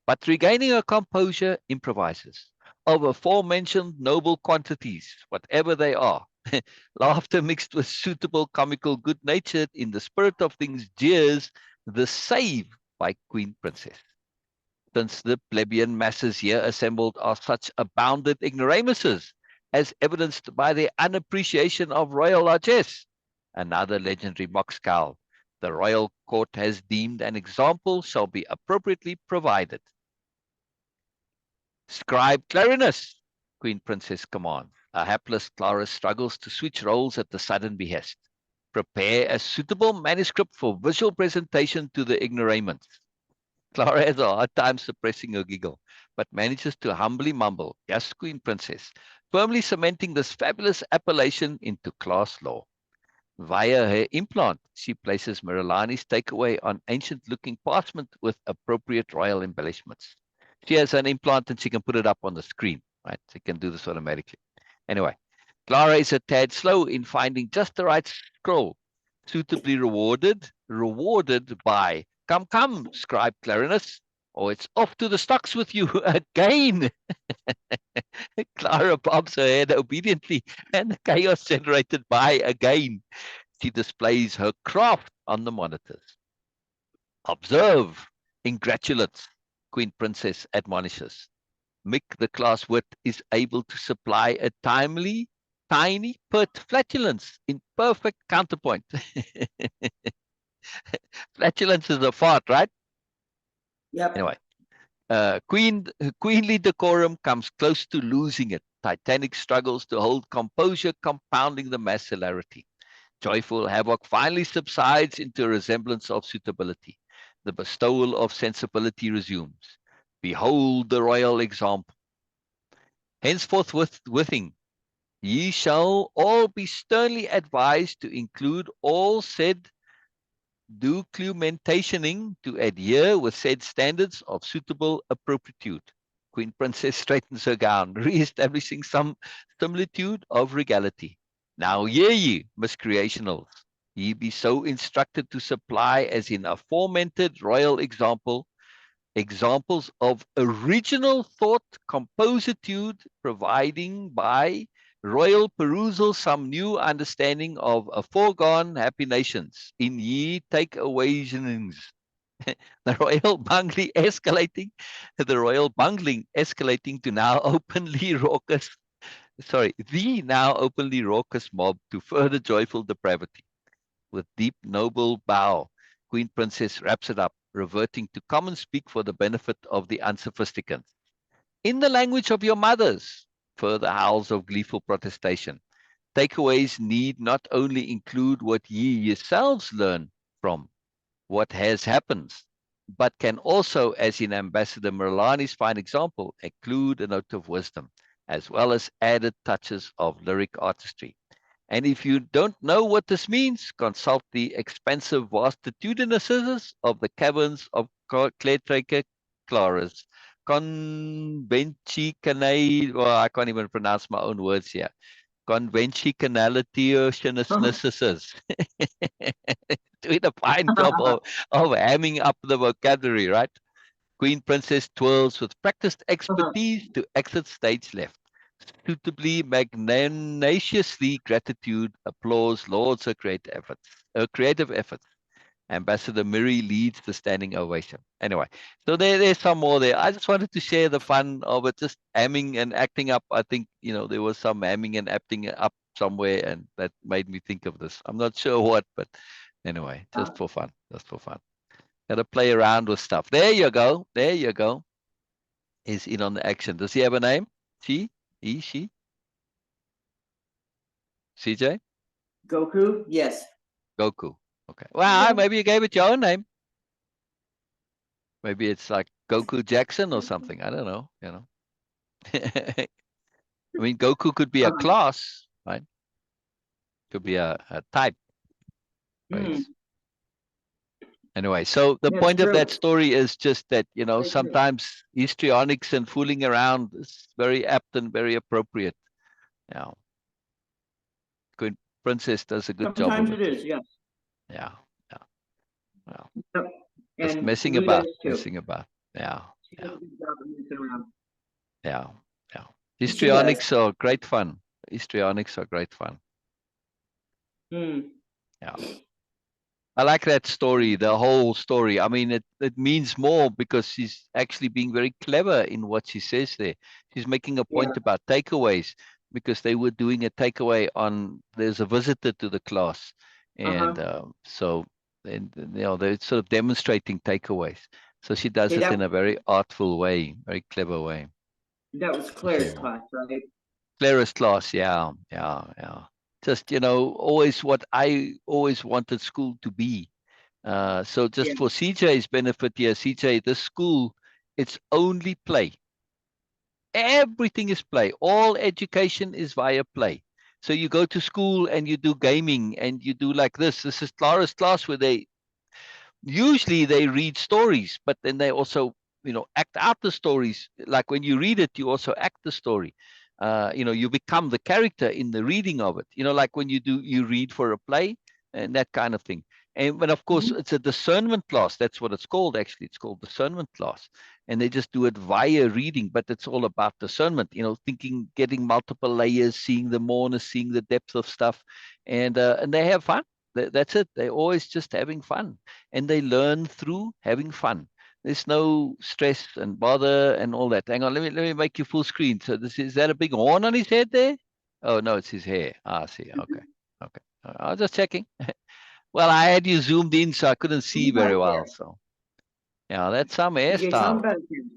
but regaining her composure, improvises. Of aforementioned noble quantities, whatever they are, laughter mixed with suitable comical good natured in the spirit of things jeers the save by Queen Princess. Since the plebeian masses here assembled are such abounded ignoramuses, as evidenced by their unappreciation of royal largesse, another legendary mock scowl, the royal court has deemed an example shall be appropriately provided. Scribe Clarinus, Queen Princess commands. A hapless Clara struggles to switch roles at the sudden behest. Prepare a suitable manuscript for visual presentation to the ignoramus. Clara has a hard time suppressing her giggle, but manages to humbly mumble, "Yes, Queen Princess," firmly cementing this fabulous appellation into class law. Via her implant, she places Miralani's takeaway on ancient-looking parchment with appropriate royal embellishments. She has an implant and she can put it up on the screen, right? She can do this automatically. Anyway, Clara is a tad slow in finding just the right scroll, suitably rewarded by, "Come, come, Scribe Clarinus, or it's off to the stocks with you again." Clara bobs her head obediently, and the chaos generated by again. She displays her craft on the monitors. "Observe, ingratulates," Queen Princess admonishes. Mick, the class wit, is able to supply a timely, tiny, pert flatulence in perfect counterpoint. Flatulence is a fart, right? Yep. Anyway, queenly decorum comes close to losing it. Titanic struggles to hold composure, compounding the mass hilarity. Joyful havoc finally subsides into a resemblance of suitability. The bestowal of sensibility resumes. Behold the royal example. Henceforth withing, ye shall all be sternly advised to include all said documentationing to adhere with said standards of suitable appropriatude. Queen Princess straightens her gown, re-establishing some similitude of regality. Now hear ye, miscreationals, ye be so instructed to supply as in aforementioned royal examples of original thought compositude, providing by royal perusal some new understanding of a foregone happy nations in ye take awakenings. The royal bungling escalating to now openly raucous, the now openly raucous mob to further joyful depravity. With deep noble bow, Queen Princess wraps it up, reverting to common speak for the benefit of the unsophisticate. "In the language of your mothers," further howls of gleeful protestation. Takeaways need not only include what ye yourselves learn from what has happened, but can also, as in Ambassador Merlani's fine example, include a note of wisdom, as well as added touches of lyric artistry. And if you don't know what this means, consult the expansive vastitudinuses of the caverns of Cleartraker Claras. Conventionality, well, I can't even pronounce my own words here. Conventionality doing a fine job of hamming up the vocabulary, right? Queen Princess twirls with practiced expertise to exit stage left. Suitably, magnanimously, gratitude, applause lauds her creative efforts. Ambassador Miri leads the standing ovation. Anyway, so there's some more there. I just wanted to share the fun of it, just hamming and acting up. I think, there was some hamming and acting up somewhere, and that made me think of this. I'm not sure what, but anyway, just for fun. Got to play around with stuff. There you go. He's in on the action. Does he have a name? She? He? She? CJ? Goku? Yes. Goku. Okay. Well, maybe you gave it your own name. Maybe it's like Goku Jackson or something. I don't know. I mean, Goku could be a class, right? Could be a type. Hmm. Race. Anyway, so the That's point of that true. story is just that, Very true. sometimes histrionics and fooling around is very apt and very appropriate. Yeah. Good Princess does a good job Sometimes of it it. is, yes. Yeah. Yeah. Well, Yep. just And messing Lou about, does too. messing about. Yeah. She Yeah. does a good job of messing around. Yeah. Yeah. She does. Histrionics are great fun. Histrionics are great fun. Hmm. Yeah. I like that story, the whole story. I mean, it means more because she's actually being very clever in what she says there. She's making a point Yeah. about takeaways because they were doing a takeaway on, there's a visitor to the class. And so, and, they're sort of demonstrating takeaways. So she does Okay, it in a very artful way, very clever way. that was Claire's class, right? Clara's class, yeah, yeah, yeah. Just, always what I always wanted school to be. So just Yeah. for CJ's benefit here, CJ, this school, it's only play. Everything is play. All education is via play. So you go to school and you do gaming and you do like this. This is Clara's class where usually they read stories, but then they also, act out the stories. Like when you read it, you also act the story. You become the character in the reading of it. Like when you read for a play and that kind of thing. And but of course, it's a discernment class. That's what it's called. Actually, it's called discernment class. And they just do it via reading, but it's all about discernment. Thinking, getting multiple layers, seeing the moreness, seeing the depth of stuff, and they have fun. That's it. They're always just having fun, and they learn through having fun. There's no stress and bother and all that. Hang on, let me make you full screen. So is that a big horn on his head there? Oh no, it's his hair. I see. Okay. Okay. I was just checking. Well, I had you zoomed in, so I couldn't see very well. So yeah, that's some Okay, tell them hairstyle. about it. Kim.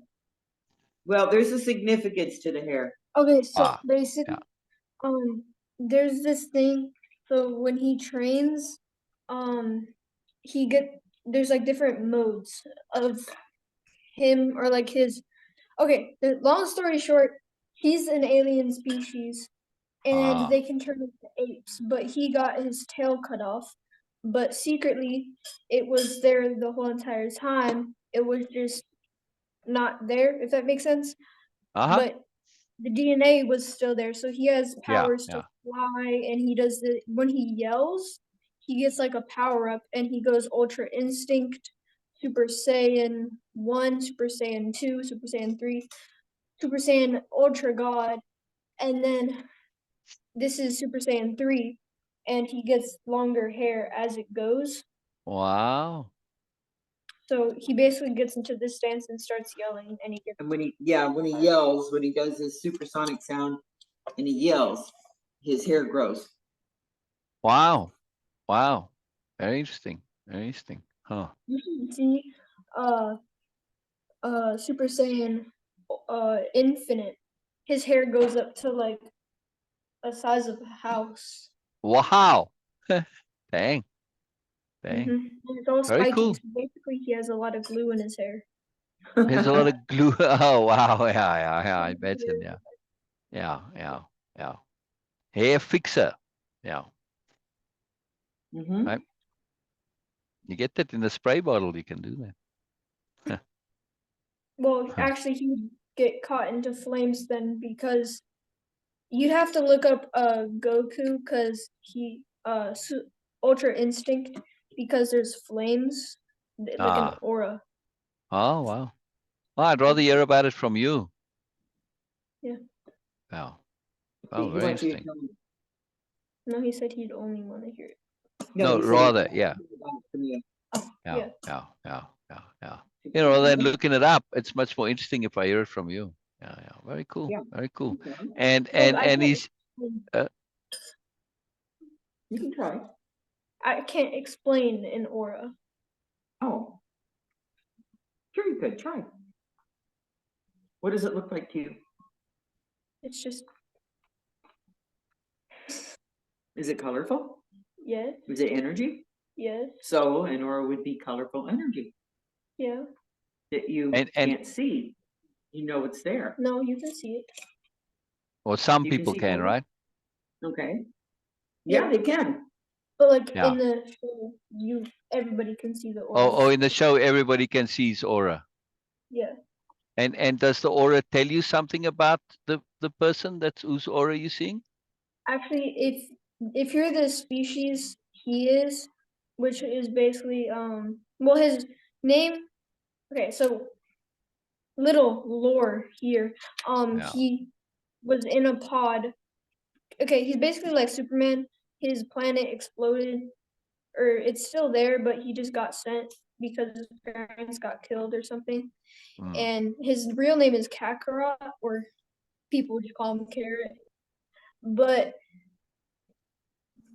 Well, there's a significance to the hair. Okay, so Ah, basically, yeah. there's this thing. So when he trains, um, there's like different modes of him or like his. Okay, the long story short, he's an alien species, and Ah. they can turn into apes. But he got his tail cut off. But secretly, it was there the whole entire time. It was just not there, if that makes sense. Uh-huh. But the DNA was still there, so he has Yeah. powers to Yeah. fly, and he does the when he yells, he gets like a power up, and he goes Ultra Instinct, Super Saiyan 1, Super Saiyan 2, Super Saiyan 3, Super Saiyan Ultra God, and then this is Super Saiyan 3, and he gets longer hair as it goes. Wow. So he basically gets into this stance and starts yelling, and he gets. And when he yells, when he does his supersonic sound and he yells, his hair grows. Wow. Wow. Very interesting. Very interesting. Huh. You can see, Super Saiyan, Infinite. His hair goes up to like a size of a house. Wow. Dang. Dang. And it's all Very spiky. cool. So basically, he has a lot of glue in his hair. There's a lot of glue. Oh wow. Yeah. I imagine. Yeah. Yeah. Hair fixer. Yeah. Mm-hmm. Right. You get that in a spray bottle. You can do that. Well, actually, he would get caught into flames then because you'd have to look up Goku because he Ultra Instinct because there's flames like an Ah. aura. Oh wow. Well, I'd rather hear about it from you. Yeah. Wow. He Oh, very wants you to interesting. tell me. No, he said he'd only want to hear it. No, he said rather, he- yeah. Oh, Yeah. yeah. Rather than looking it up, it's much more interesting if I hear it from you. Yeah. Very cool. Yeah. Very cool. Okay. And Well, I can't he's You can try. I can't explain an aura. Oh. Sure you could. Try. What does it look like to you? It's just Is it colorful? yes, Is it energy? yes, So an aura would be colorful energy yeah. that you and can't see. You know it's there. No, you can see it. or some You can people see can, color? right? Okay. Yeah, Yeah. they can. But like Yeah. in the show, everybody can see the Oh, aura. in the show, everybody can see his aura. Yeah. And does the aura tell you something about the person that's whose aura you're seeing? Actually, if you're the species he is, which is basically well his name. Okay, so little lore here. Yeah. He was in a pod. Okay, he's basically like Superman. His planet exploded, or it's still there, but he just got sent because his parents got killed or something. Mm. And his real name is Kakarot, or people just call him Carrot. But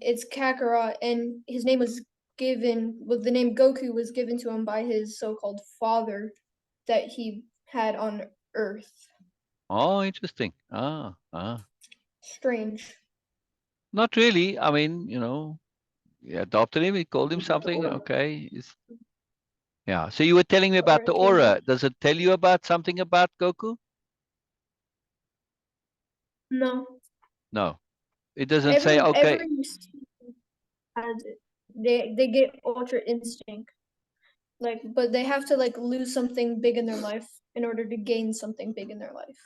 it's Kakarot, and his name was given. Well, the name Goku was given to him by his so-called father that he had on Earth. Oh, interesting. Strange. Not really. I mean, he adopted him. He called him something. Okay. Yeah. So you were telling me about the aura. Does it tell you about something about Goku? No. No. It doesn't say, okay. Every has it. They get ultra instinct. Like, but they have to like lose something big in their life in order to gain something big in their life.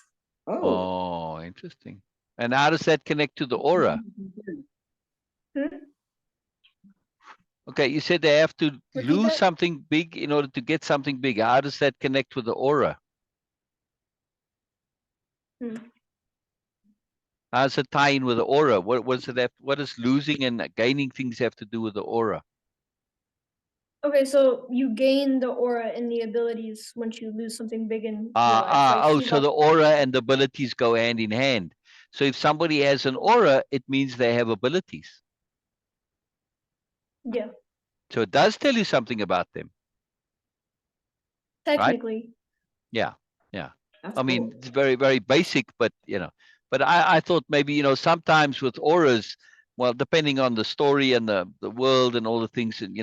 Oh, interesting. And how does that connect to the aura? Hmm? Okay, you said they have to Repeat lose that? something big in order to get something big. How does that connect with the aura? Hmm. How does it tie in with the aura? What does losing and gaining things have to do with the aura? Okay, so you gain the aura and the abilities once you lose something big in your life. Like he So lost. the aura and the abilities go hand in hand. So if somebody has an aura, it means they have abilities. Yeah. So it does tell you something about them, right? Technically. Yeah, yeah. I mean, it's very, very basic, but but I thought maybe, sometimes with auras, well, depending on the story and the world and all the things, and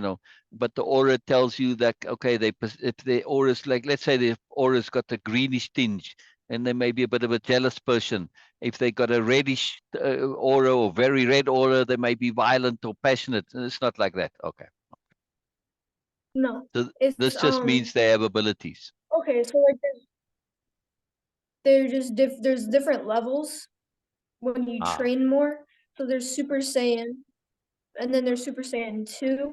but the aura tells you that, okay, if the aura's like, let's say the aura's got a greenish tinge, and they may be a bit of a jealous person. If they got a reddish aura or very red aura, they may be violent or passionate. And it's not like that. Okay. No. So It's this just means they have abilities. okay, so like there's just there's different levels when you Ah. train more. So there's Super Saiyan, and then there's Super Saiyan 2.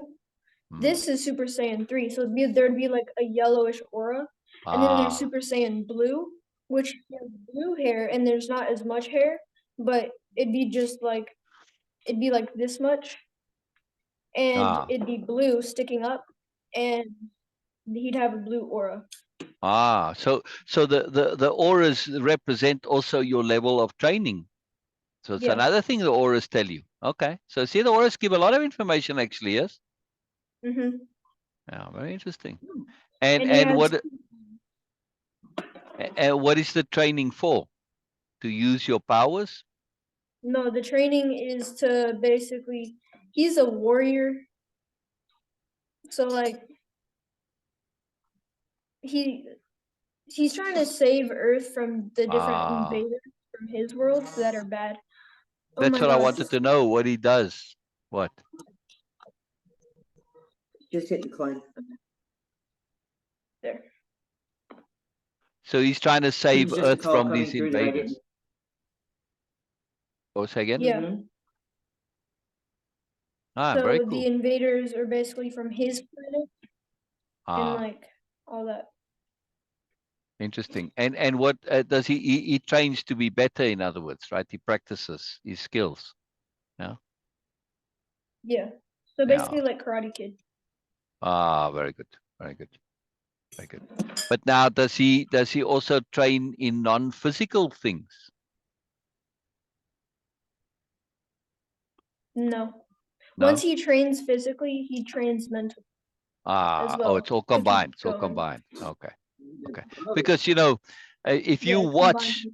This is Super Saiyan 3. So there'd be like a yellowish aura. And then there's Super Saiyan Blue, which has blue hair and there's not as much hair, but it'd be like this much. And it'd be blue sticking up, and he'd have a blue aura. So the auras represent also your level of training. So it's Yeah. another thing the auras tell you. Okay. So see, the auras give a lot of information actually, yes? Mm-hmm. Yeah, very interesting. And And he has what is the training for? To use your powers? no, the training is to basically he's a warrior. So like he's trying to save Earth from the different invaders from his world that are bad. Oh That's my what I gosh. wanted to know, what he does. What? Just hit decline. There. So he's trying to save Just a Earth call from coming these through that I didn't. invaders. Oh, say again? Yeah. Mm-hmm. Very So cool. the invaders are basically from his planet and like all that. Interesting. And what does he trains to be better, in other words, right? He practices his skills. Yeah. Yeah. So basically like Karate Kid. Very good. Very good. Very good. But now does he also train in non-physical things? No. No? Once he trains physically, he trains mentally as well. It's all To keep combined. It's all going. combined. Okay. Okay. Because if you Yeah, it's combined. watch,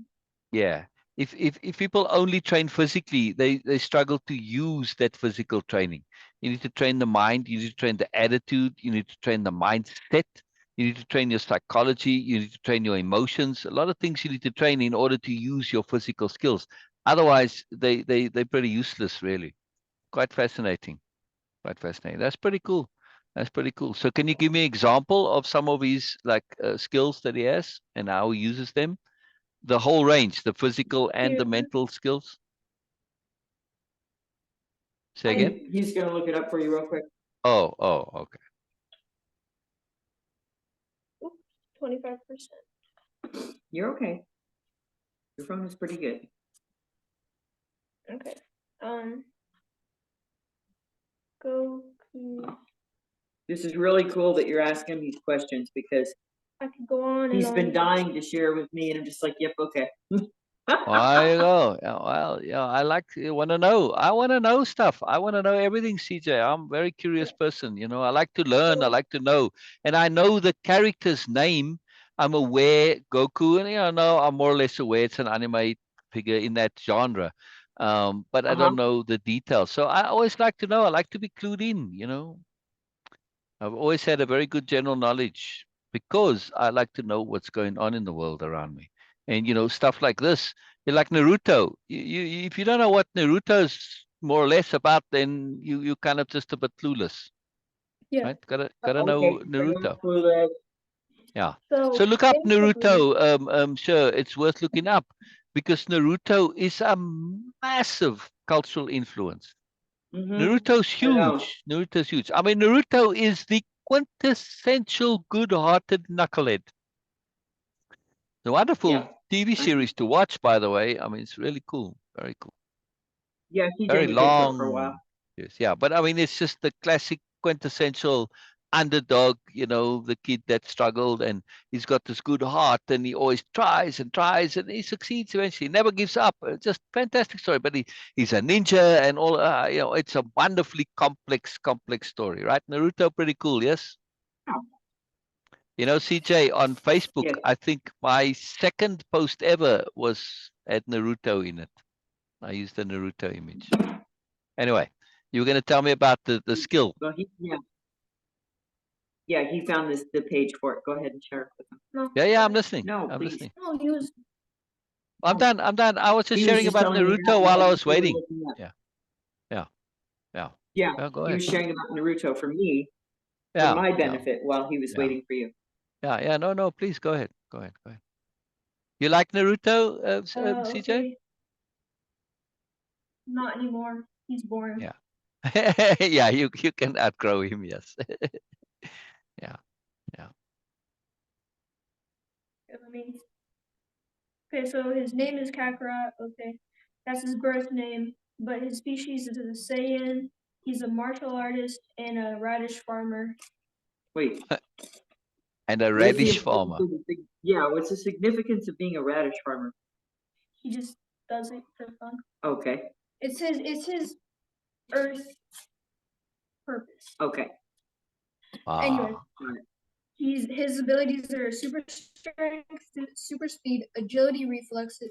yeah, if people only train physically, they struggle to use that physical training. You need to train the mind, you need to train the attitude, you need to train the mindset, you need to train your psychology, you need to train your emotions. A lot of things you need to train in order to use your physical skills. Otherwise, they're pretty useless, really. Quite fascinating. Quite fascinating. That's pretty cool. That's pretty cool. So can you give me an example of some of his like skills that he has and how he uses them? The whole range, the physical and the Here, mental skills. Say again? He's gonna look it up for you real quick. Oh, okay. 25%. You're okay. Your phone is pretty good. Okay. Goku. This is really cool that you're asking these questions because I could go on and he's on. been dying to share with me, and I'm just like, yep, okay. There you go. Yeah, well, yeah, I like to want to know. I want to know stuff. I want to know everything, CJ. I'm a very curious person. You know, I like to learn. I like to know, and I know the character's name. I'm aware Goku, and I'm more or less aware it's an anime figure in that genre. But I don't know the details. So I always like to know. I like to be clued in. You know, I've always had a very good general knowledge because I like to know what's going on in the world around me. And stuff like this, you're like Naruto. If you don't know what Naruto's more or less about, then you kind of just a bit clueless, Yeah. right? Gotta Okay, know Naruto. Yeah. So So look up basically, Naruto. Sure, it's worth looking up because Naruto is a massive cultural influence. Naruto's I know. huge. Naruto's huge. I mean, Naruto is the quintessential good-hearted knucklehead. The wonderful Yeah. TV series to watch, by the way. I mean, it's really cool. Very cool. Yeah, CJ Very would pay for it for a while. long. Yes, yeah. But I mean, it's just the classic quintessential underdog, the kid that struggled and he's got this good heart and he always tries and tries and he succeeds eventually. Never gives up. Just fantastic story. But he's a ninja and all, it's a wonderfully complex story, right? Naruto, pretty cool, yes? CJ, on Facebook, Yes. I think my second post ever was had Naruto in it. I used the Naruto image. Anyway, you were going to tell me about the skill. Well, yeah, he found the page for it. Go ahead and share it with him. no. Yeah, I'm listening. No, I'm please. listening. No, he was. I'm done. I was just He was sharing just about telling me Naruto while I was what you were waiting. looking up. Yeah. Yeah, Well, go he ahead. was sharing about Naruto for me, for Yeah. my Yeah. benefit while he was Yeah. waiting for you. Yeah. No, please go ahead. Go ahead. You like Naruto, CJ? Okay. Not anymore. He's boring. Yeah. Yeah, you can outgrow him, yes. Yeah. I mean, okay, so his name is Kakarot. Okay, that's his birth name, but his species is a Saiyan. He's a martial artist and a radish farmer. Wait, And a what's the radish importance farmer. of yeah, what's the significance of being a radish farmer? He just does it for fun. Okay, It's his earth purpose. okay. Anyway, Ah. his abilities are super strength, super speed, agility, reflexes,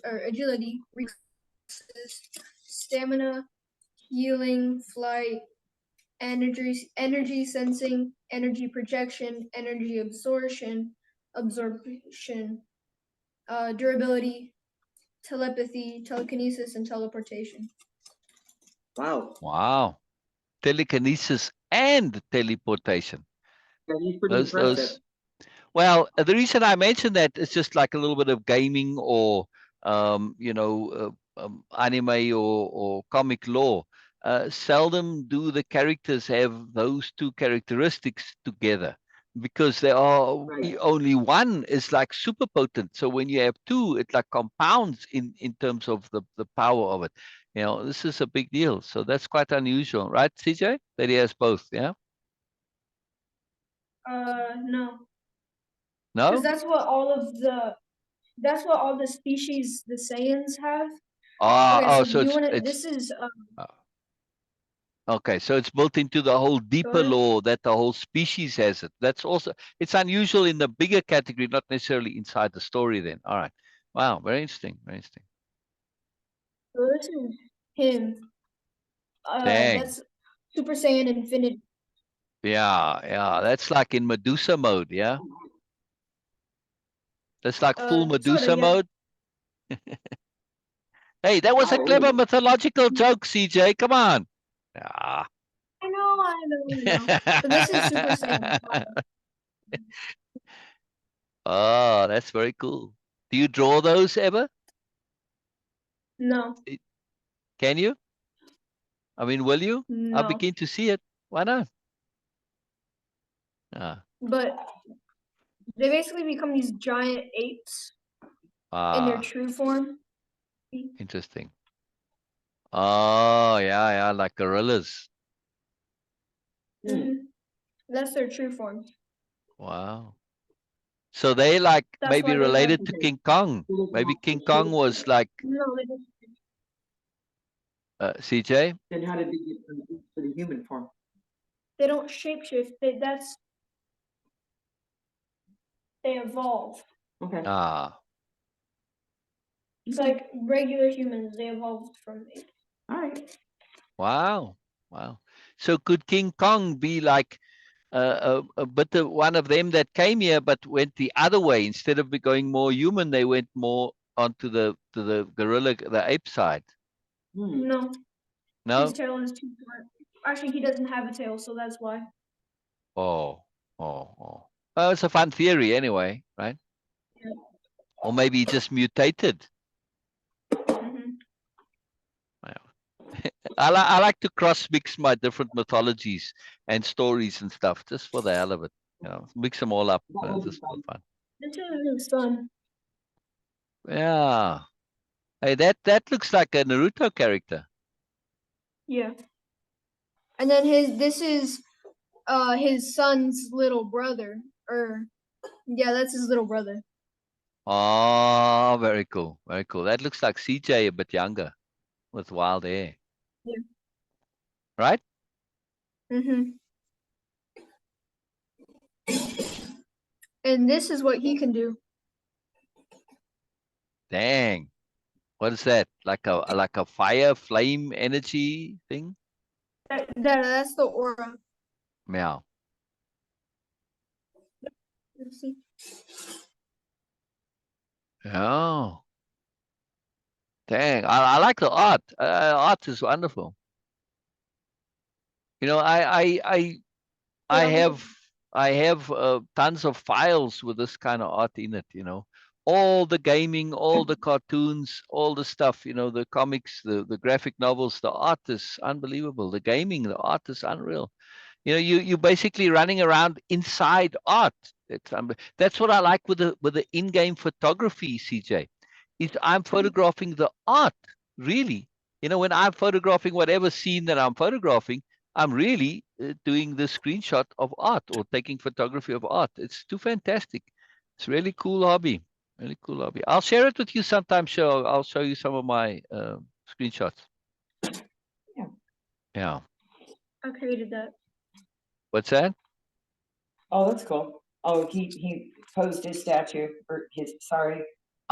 stamina, healing, flight, energy sensing, energy projection, energy absorption, durability, telepathy, telekinesis, and teleportation. Wow. Telekinesis and teleportation. Yeah, he's pretty impressive. Those. Well, the reason I mentioned that is just like a little bit of gaming or, anime or comic lore. Seldom do the characters have those two characteristics together because there are Right. only one is like super potent. So when you have two, it like compounds in terms of the power of it. This is a big deal. So that's quite unusual, right, CJ? That he has both, yeah? No. No? Because that's what all the species the Saiyans have. Okay, so do you want to? This is. Okay, so it's built into the whole deeper lore that the whole species has it. That's also, it's unusual in the bigger category, not necessarily inside the story then. All right. Wow, very interesting, very interesting. So this is him. Dang. That's Super Saiyan Infinity. Yeah, that's like in Medusa mode, yeah? That's like full Medusa Sorta, yeah. mode? Hey, that was a clever mythological joke, CJ. Come on. Ah. I know. No. But this is Super Saiyan 5. Oh, that's very cool. Do you draw those ever? No. Can you? I mean, will you? I'll No. begin to see it. Why not? Ah, But they basically become these giant apes in their ah, true form. interesting. Oh, yeah, yeah, like gorillas. Mhm. That's their true form. Wow. So they like That's maybe why they have. related to King Kong. Maybe King Kong was like No, they don't. CJ. Then how did they get to the human form? They don't shapeshift. They evolve. Okay. Ah, It's like regular humans. They evolved from apes. All right. wow, wow. So could King Kong be like a bit of one of them that came here but went the other way? Instead of going more human, they went more onto the gorilla, the ape side. No, his No? tail is too short. Actually, he doesn't have a tail, so that's why. Oh, oh, oh. Well, it's a fun theory anyway, right? Yeah. Or maybe he just mutated. Mhm. I like to cross mix my different mythologies and stories and stuff just for the hell of it. You know, mix them all up just for fun. This is fun. Yeah. Hey, that looks like a Naruto character. Yeah. And then this is his son's little brother. Or yeah, that's his little brother. Oh, very cool. Very cool. That looks like CJ a bit younger with wild hair. Yeah. Right? Mhm. And this is what he can do. Dang. What is that? Like a fire flame energy thing? That's the aura. Meow. Let's see. Yeah. Dang. I like the art. Art is wonderful. You know, I Yeah. have I have tons of files with this kind of art in it, you know. All the gaming, all the cartoons, all the stuff, you know, the comics, the graphic novels, the art is unbelievable. The gaming, the art is unreal. You know, you basically running around inside art. That's what I like with the in-game photography, CJ. Is I'm photographing the art, really. You know, when I'm photographing whatever scene that I'm photographing, I'm really doing the screenshot of art or taking photography of art. It's too fantastic. It's really cool hobby. Really cool hobby. I'll share it with you sometime. I'll show you some of my screenshots. Yeah. Yeah. I created that. What's that? Oh, that's cool. Oh, he posed his statue or his sorry.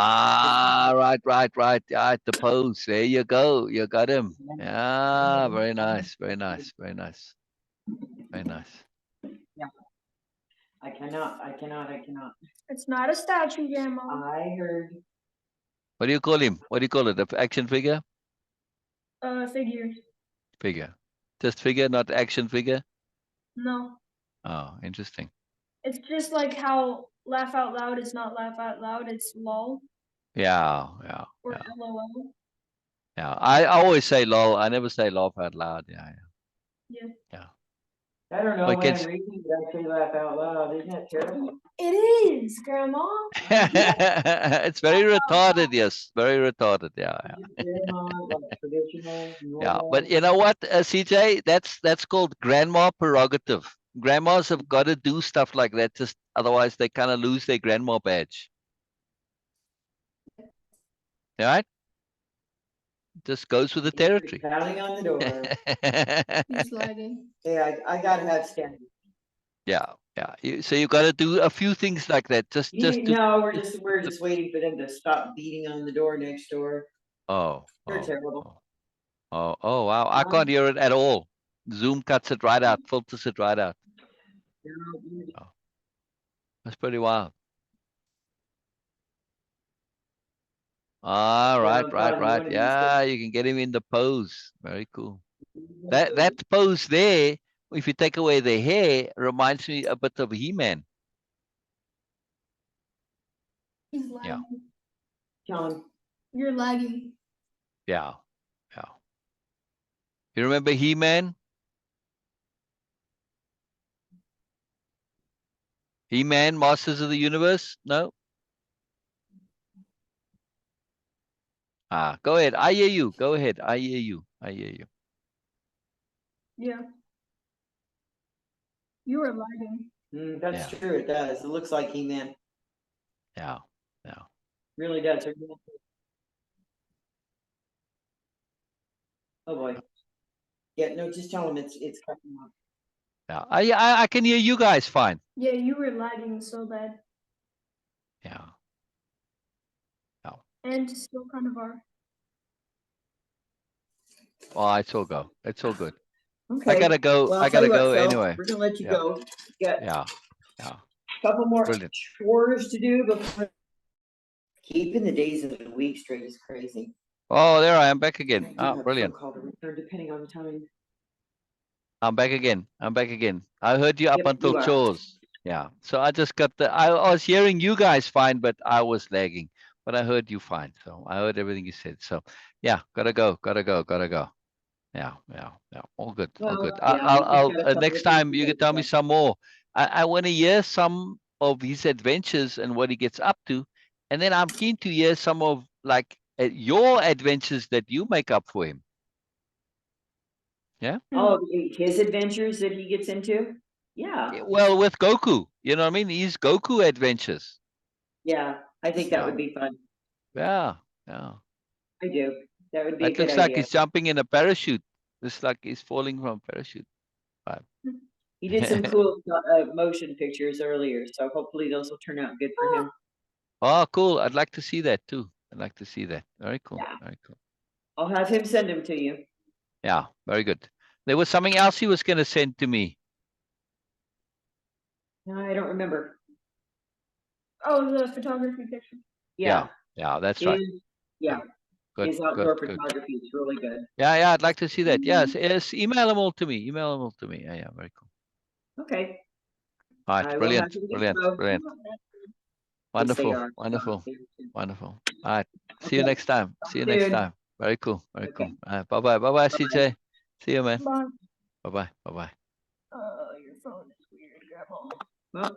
Ah, right. Yeah, the pose. There you go. You got him. Yeah, very nice. Very nice. Very nice. Very nice. Yeah. I cannot. It's not a statue, Grandma. I heard. What do you call him? What do you call it? The action figure? Figure. Figure. Just figure, not action figure? No. Oh, interesting. It's just like how laugh out loud is not laugh out loud, it's lol Yeah. or LOL. Yeah. I always say lol. I never say laugh out loud. Yeah. I don't know But when kids. I'm reading, but I say laugh out loud. Isn't that terrible? It is, Grandma. It's very retarded. Yes, very retarded. Yeah. Grandma, like traditional, Yeah, normal. but you know what, CJ? That's called grandma prerogative. Grandmas have got to do stuff like that, just otherwise they kind of lose their grandma badge. All right? Just goes with the territory. Pounding on the door. He's lagging. Yeah, I gotta have standards. Yeah. So you got to do a few things like that. Just to. No, we're just waiting for them to stop beating on the door next door. Oh. They're terrible. Oh, wow! I can't hear it at all. Zoom cuts it right out, filters it right out. Oh, that's pretty wild. Ah, right. Yeah, you can get him in the pose. Very cool. That pose there if you take away the hair, reminds me a bit of He-Man. He's Yeah. lagging. John, You're lagging. Yeah. Yeah. You remember He-Man? He-Man, Masters of the Universe? No? Go ahead. I hear you. Go ahead. I hear you. I hear you. Yeah. You are lagging. that's Yeah. true. It does. It looks like He-Man. Yeah. Yeah. Really does. Oh boy. Yeah, no, just tell him it's coming up. Yeah. I can hear you guys fine. Yeah, you were lagging so bad. Yeah. And still kind of are. Oh, it's all go. It's all good. Okay. I gotta go. Well, I I'll tell gotta you what, go Phil, anyway. we're gonna let you Yeah. go. You got Yeah. Yeah. a couple more Brilliant. chores to do before keeping the days of the week straight is crazy. Oh, there I am back I again. do Ah, have a phone brilliant. call to return depending on the time. I'm back again. I'm back again. I heard you up Yep, until you are. chores. Yeah. So I just got I was hearing you guys fine, but I was lagging. But I heard you fine. So I heard everything you said. So yeah, gotta go. Yeah. All good. All Well, good. yeah, we just I'll got a couple next of things time we you gotta can tell get me done. some more. I want to hear some of his adventures and what he gets up to. And then I'm keen to hear some of like your adventures that you make up for him. Yeah. Oh, his adventures that he gets into? Yeah, Well, with Goku, you know what I mean? His Goku adventures. yeah, I think that Yeah. would be fun. Yeah. I do. That would be a It good looks like idea. he's jumping in a parachute. Looks like he's falling from a parachute. He did some cool motion pictures earlier, so hopefully those will turn out good for him. Oh, cool. I'd like to see that too. I'd like to see that. Very cool. Yeah. Very cool. I'll have him send them to you. Yeah, very good. There was something else he was going to send to me. No, I don't remember. Oh, the photography picture. Yeah, That's right. yeah, Good, his good, outdoor good. photography is really good. Yeah, I'd like to see that. Yes, email them all to me. Email them all to me. Yeah, very cool. Okay, All I right, will have brilliant, to brilliant, go. brilliant. Yes, they Wonderful, are. wonderful, wonderful. All right, see you Okay. next time. See you Soon. next time. Very cool, very Okay. cool. All right, bye-bye, bye-bye, CJ. See you, man. Bye. Bye-bye, bye-bye. Your phone is weird, Grandma. Well,